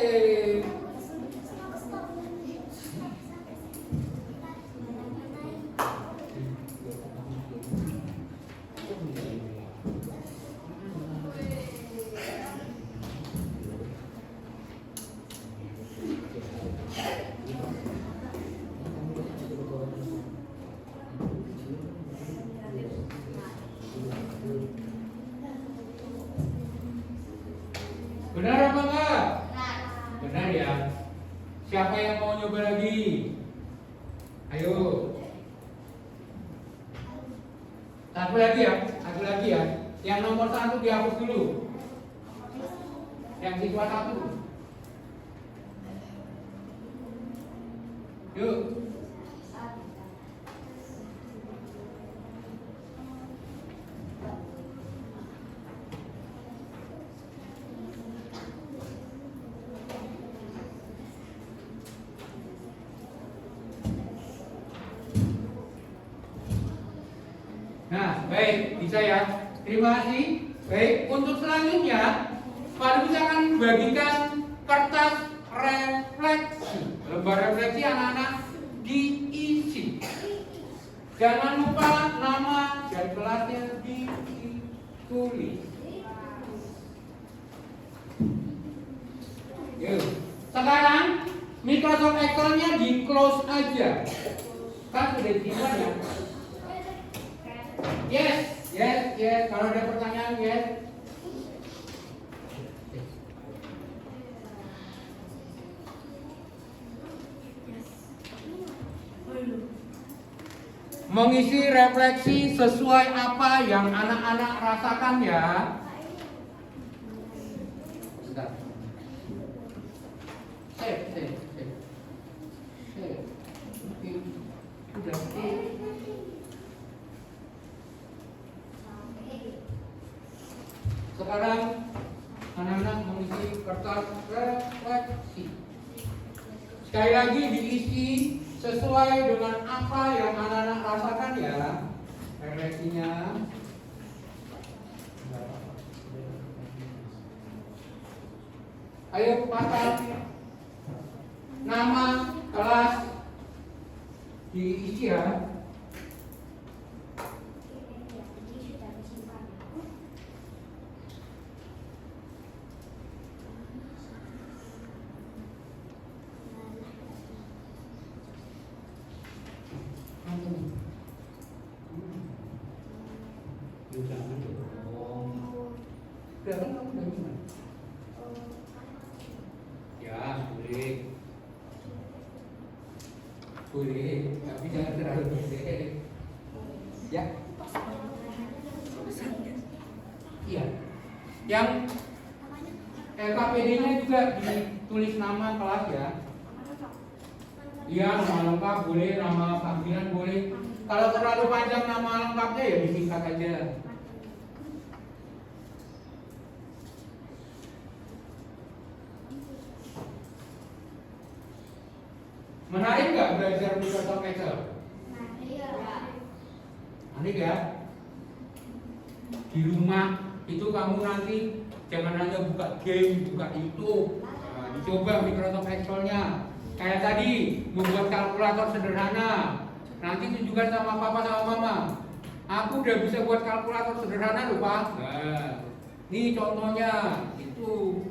Benar ya? Siapa yang mau nyoba lagi? Ayo. Satu lagi ya. Yang nomor 1 dihapus dulu. Yang siswa 1. Yuk. Nah, baik, bisa ya. Terima kasih. Baik, untuk selanjutnya, Pak bisa akan bagikan kertas refleksi. Lembar refleksi anak-anak diisi. Jangan lupa nama dan kelasnya ditulis. Yuk. Sekarang Microsoft Excel-nya di close aja. Kan sudah disimpan ya. Yes. Kalau ada pertanyaan, yes. Mengisi refleksi sesuai apa yang anak-anak rasakan ya. Bentar. Save. Udah. Sekarang anak-anak mengisi kertas refleksi. Sekali lagi diisi sesuai dengan apa yang anak-anak rasakan ya. Refleksinya. Ayo pasang nama kelas diisi ya. Ya, boleh, tapi jangan terlalu gede. Ya. Iya. Yang LKPD-nya juga ditulis nama kelas ya. Iya, nama lengkap boleh, nama panggilan boleh. Kalau terlalu panjang nama lengkapnya ya disingkat aja. Menarik nggak belajar Microsoft Excel? Menarik ya? Di rumah itu kamu nanti jangan hanya buka game, buka YouTube. Nah, dicoba Microsoft Excel-nya. Kayak tadi membuat kalkulator sederhana. Nanti tunjukkan sama papa sama mama. Aku udah bisa buat kalkulator sederhana loh Pak. Nah, ini contohnya itu.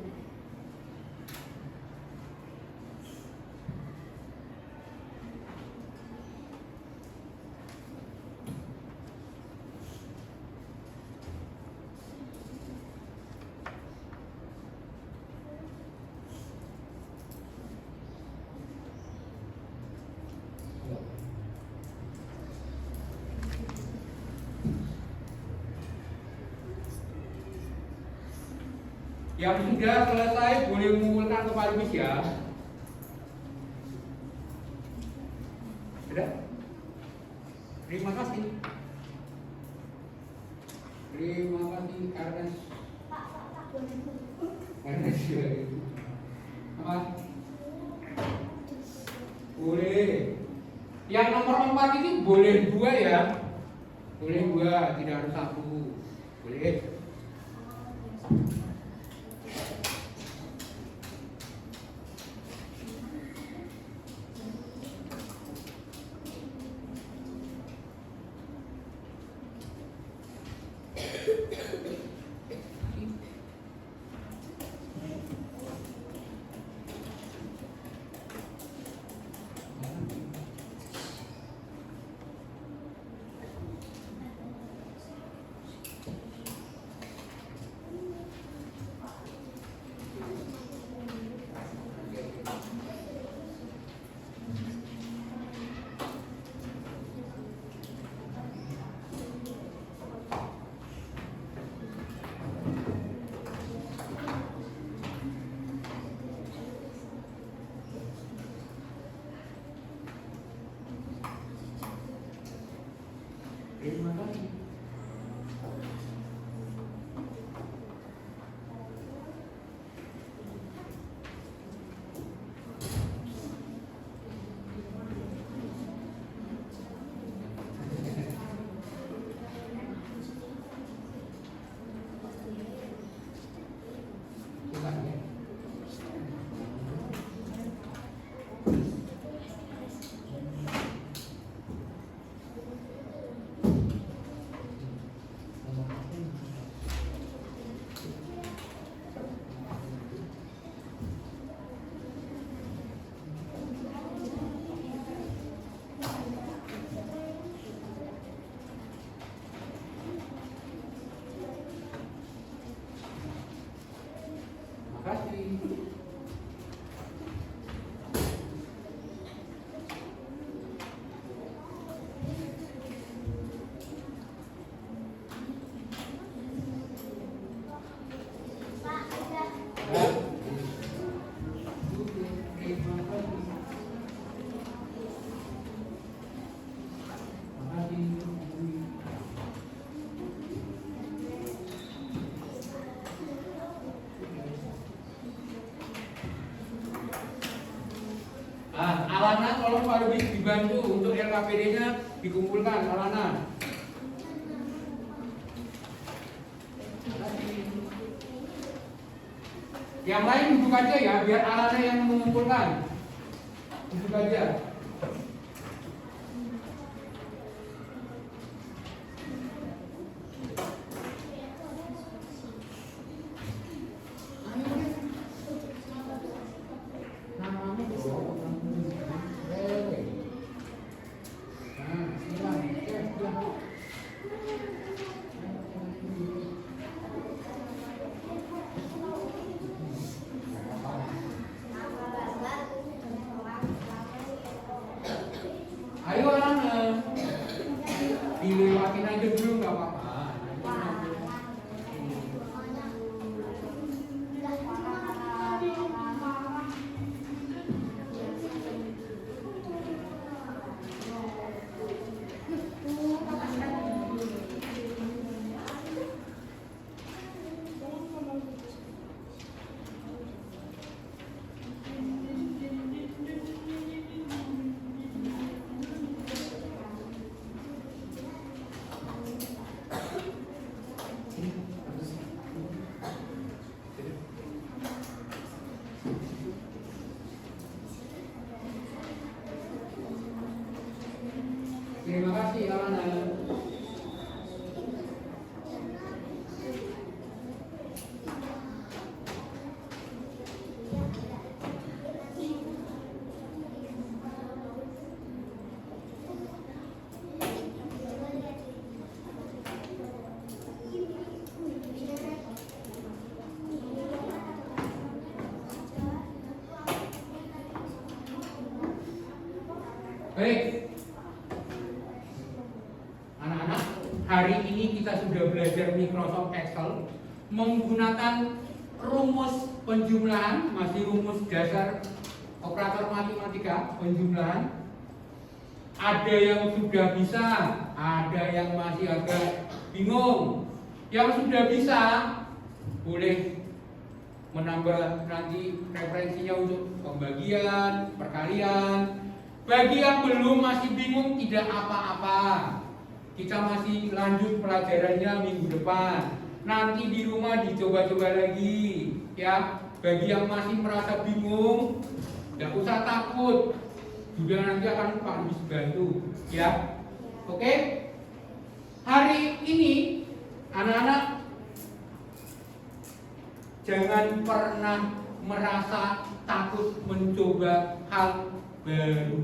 Yang sudah selesai boleh mengumpulkan ke Pak Luis ya. Sudah? Terima kasih. Terima kasih Ernest. Ernest juga. Apa? Boleh. Yang nomor 4 ini boleh 2 ya. Boleh 2, tidak harus 1. Boleh. Makasih. Pak, ada. Alana, tolong Pak Rubis dibantu untuk LKPD-nya dikumpulkan, Alana. Yang lain duduk aja ya, biar Alana yang mengumpulkan. Duduk aja. Ayo Alana, dilewatin aja dulu nggak apa-apa. Terima kasih Alana. Baik, anak-anak, hari ini kita sudah belajar Microsoft Excel menggunakan rumus penjumlahan, masih rumus dasar operator matematika penjumlahan. Ada yang sudah bisa, ada yang masih agak bingung. Yang sudah bisa boleh menambah nanti referensinya untuk pembagian, perkalian. Bagi yang belum masih bingung tidak apa-apa. Kita masih lanjut pelajarannya minggu depan. Nanti di rumah dicoba-coba lagi, ya. Bagi yang masih merasa bingung, tidak usah takut. Juga nanti akan Pak Luis bantu, ya. Oke? Hari ini anak-anak jangan pernah merasa takut mencoba hal baru,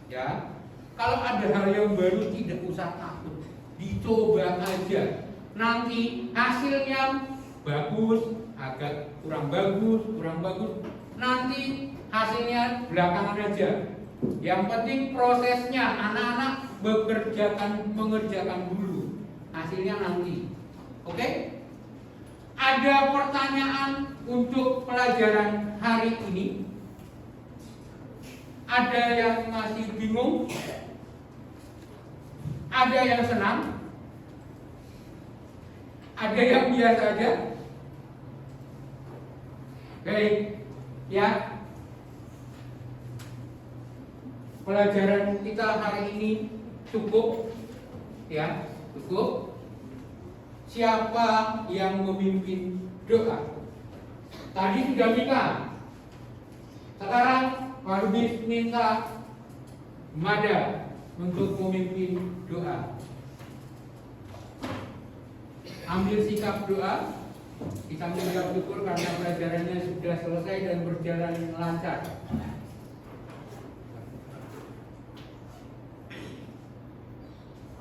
ya. Kalau ada hal yang baru tidak usah takut, dicoba aja. Nanti hasilnya bagus, agak kurang bagus, nanti hasilnya belakangan aja. Yang penting prosesnya anak-anak mengerjakan dulu, hasilnya nanti. Oke? Ada pertanyaan untuk pelajaran hari ini? Ada yang masih bingung? Ada yang senang? Ada yang biasa aja? Baik, ya. Pelajaran kita hari ini cukup, ya, cukup. Siapa yang memimpin doa? Tadi sudah Mika. Sekarang Pak Lubis minta Mada untuk memimpin doa. Ambil sikap doa, kita mengucap syukur karena pelajarannya sudah selesai dan berjalan lancar.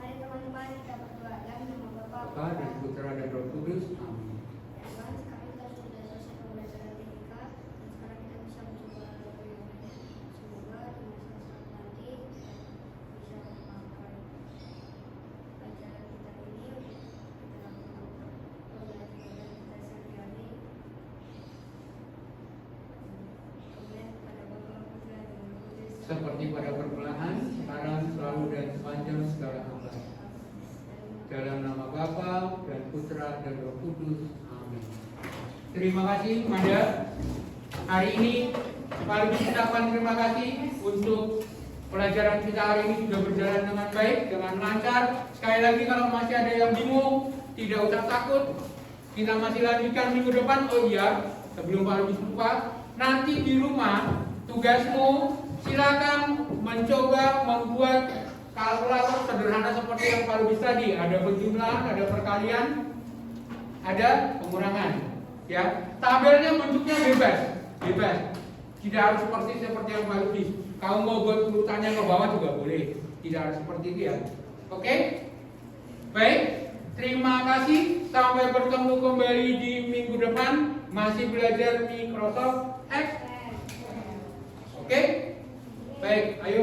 Mari teman-teman kita berdoa dalam nama Bapa, Bapa dan Putra dan Roh Kudus. Amin. Ya Tuhan, sekarang kita sudah selesai pembelajaran TIK dan sekarang kita bisa mencoba bagaimana. Semoga di masa nanti kita bisa memakai pelajaran kita ini untuk kita lakukan pembelajaran kita sehari-hari. Kemudian kepada Bapa, Putra dan Roh Kudus. Seperti pada permulaan, sekarang, selalu dan sepanjang segala abad. Dalam nama Bapa dan Putra dan Roh Kudus. Amin. Terima kasih Mada. Hari ini Pak Lubis ucapkan terima kasih untuk pelajaran kita hari ini sudah berjalan dengan baik, dengan lancar. Sekali lagi kalau masih ada yang bingung, tidak usah takut. Kita masih lanjutkan minggu depan. Oh iya, sebelum Pak Lubis lupa, nanti di rumah tugasmu silakan mencoba membuat kalkulator sederhana seperti yang Pak Lubis tadi. Ada penjumlahan, ada perkalian, ada pengurangan. Ya, tabelnya bentuknya bebas. Tidak harus seperti yang Pak Lubis. Kalau mau buat urutannya ke bawah juga boleh. Tidak harus seperti itu ya. Oke? Baik. Terima kasih. Sampai bertemu kembali di minggu depan. Masih belajar Microsoft Excel. Oke? Baik, ayo.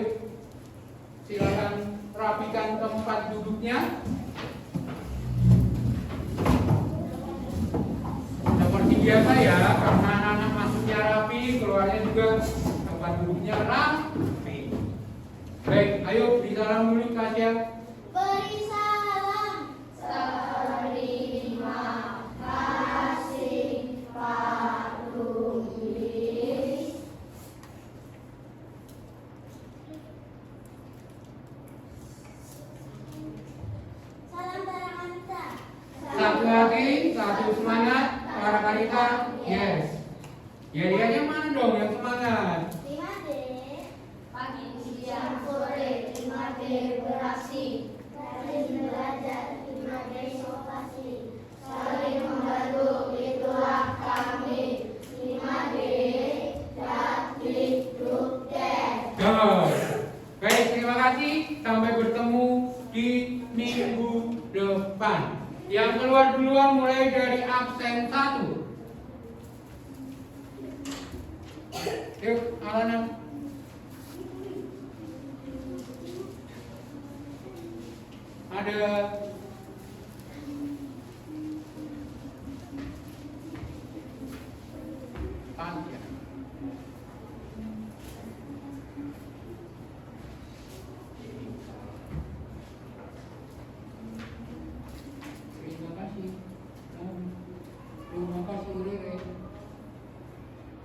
Silakan rapikan tempat duduknya. Seperti biasa ya, karena anak-anak masuknya rapi, keluarnya juga tempat duduknya rapi. Baik, ayo beri salam dulu Kasya. Beri salam. Terima kasih Pak Lubis. Salam Barakanita. Satu hati, satu semangat, para karita, yes. Ya dianya mana dong yang semangat? Terima deh. Pagi, siang, sore, terima deh beraksi. Rajin belajar, terima deh inovasi. Saling membantu, itulah kami. Terima deh, Dakdikdukdes. Baik, terima kasih. Sampai bertemu di minggu depan. Yang keluar duluan mulai dari absen 1. Yuk, Alana. Ada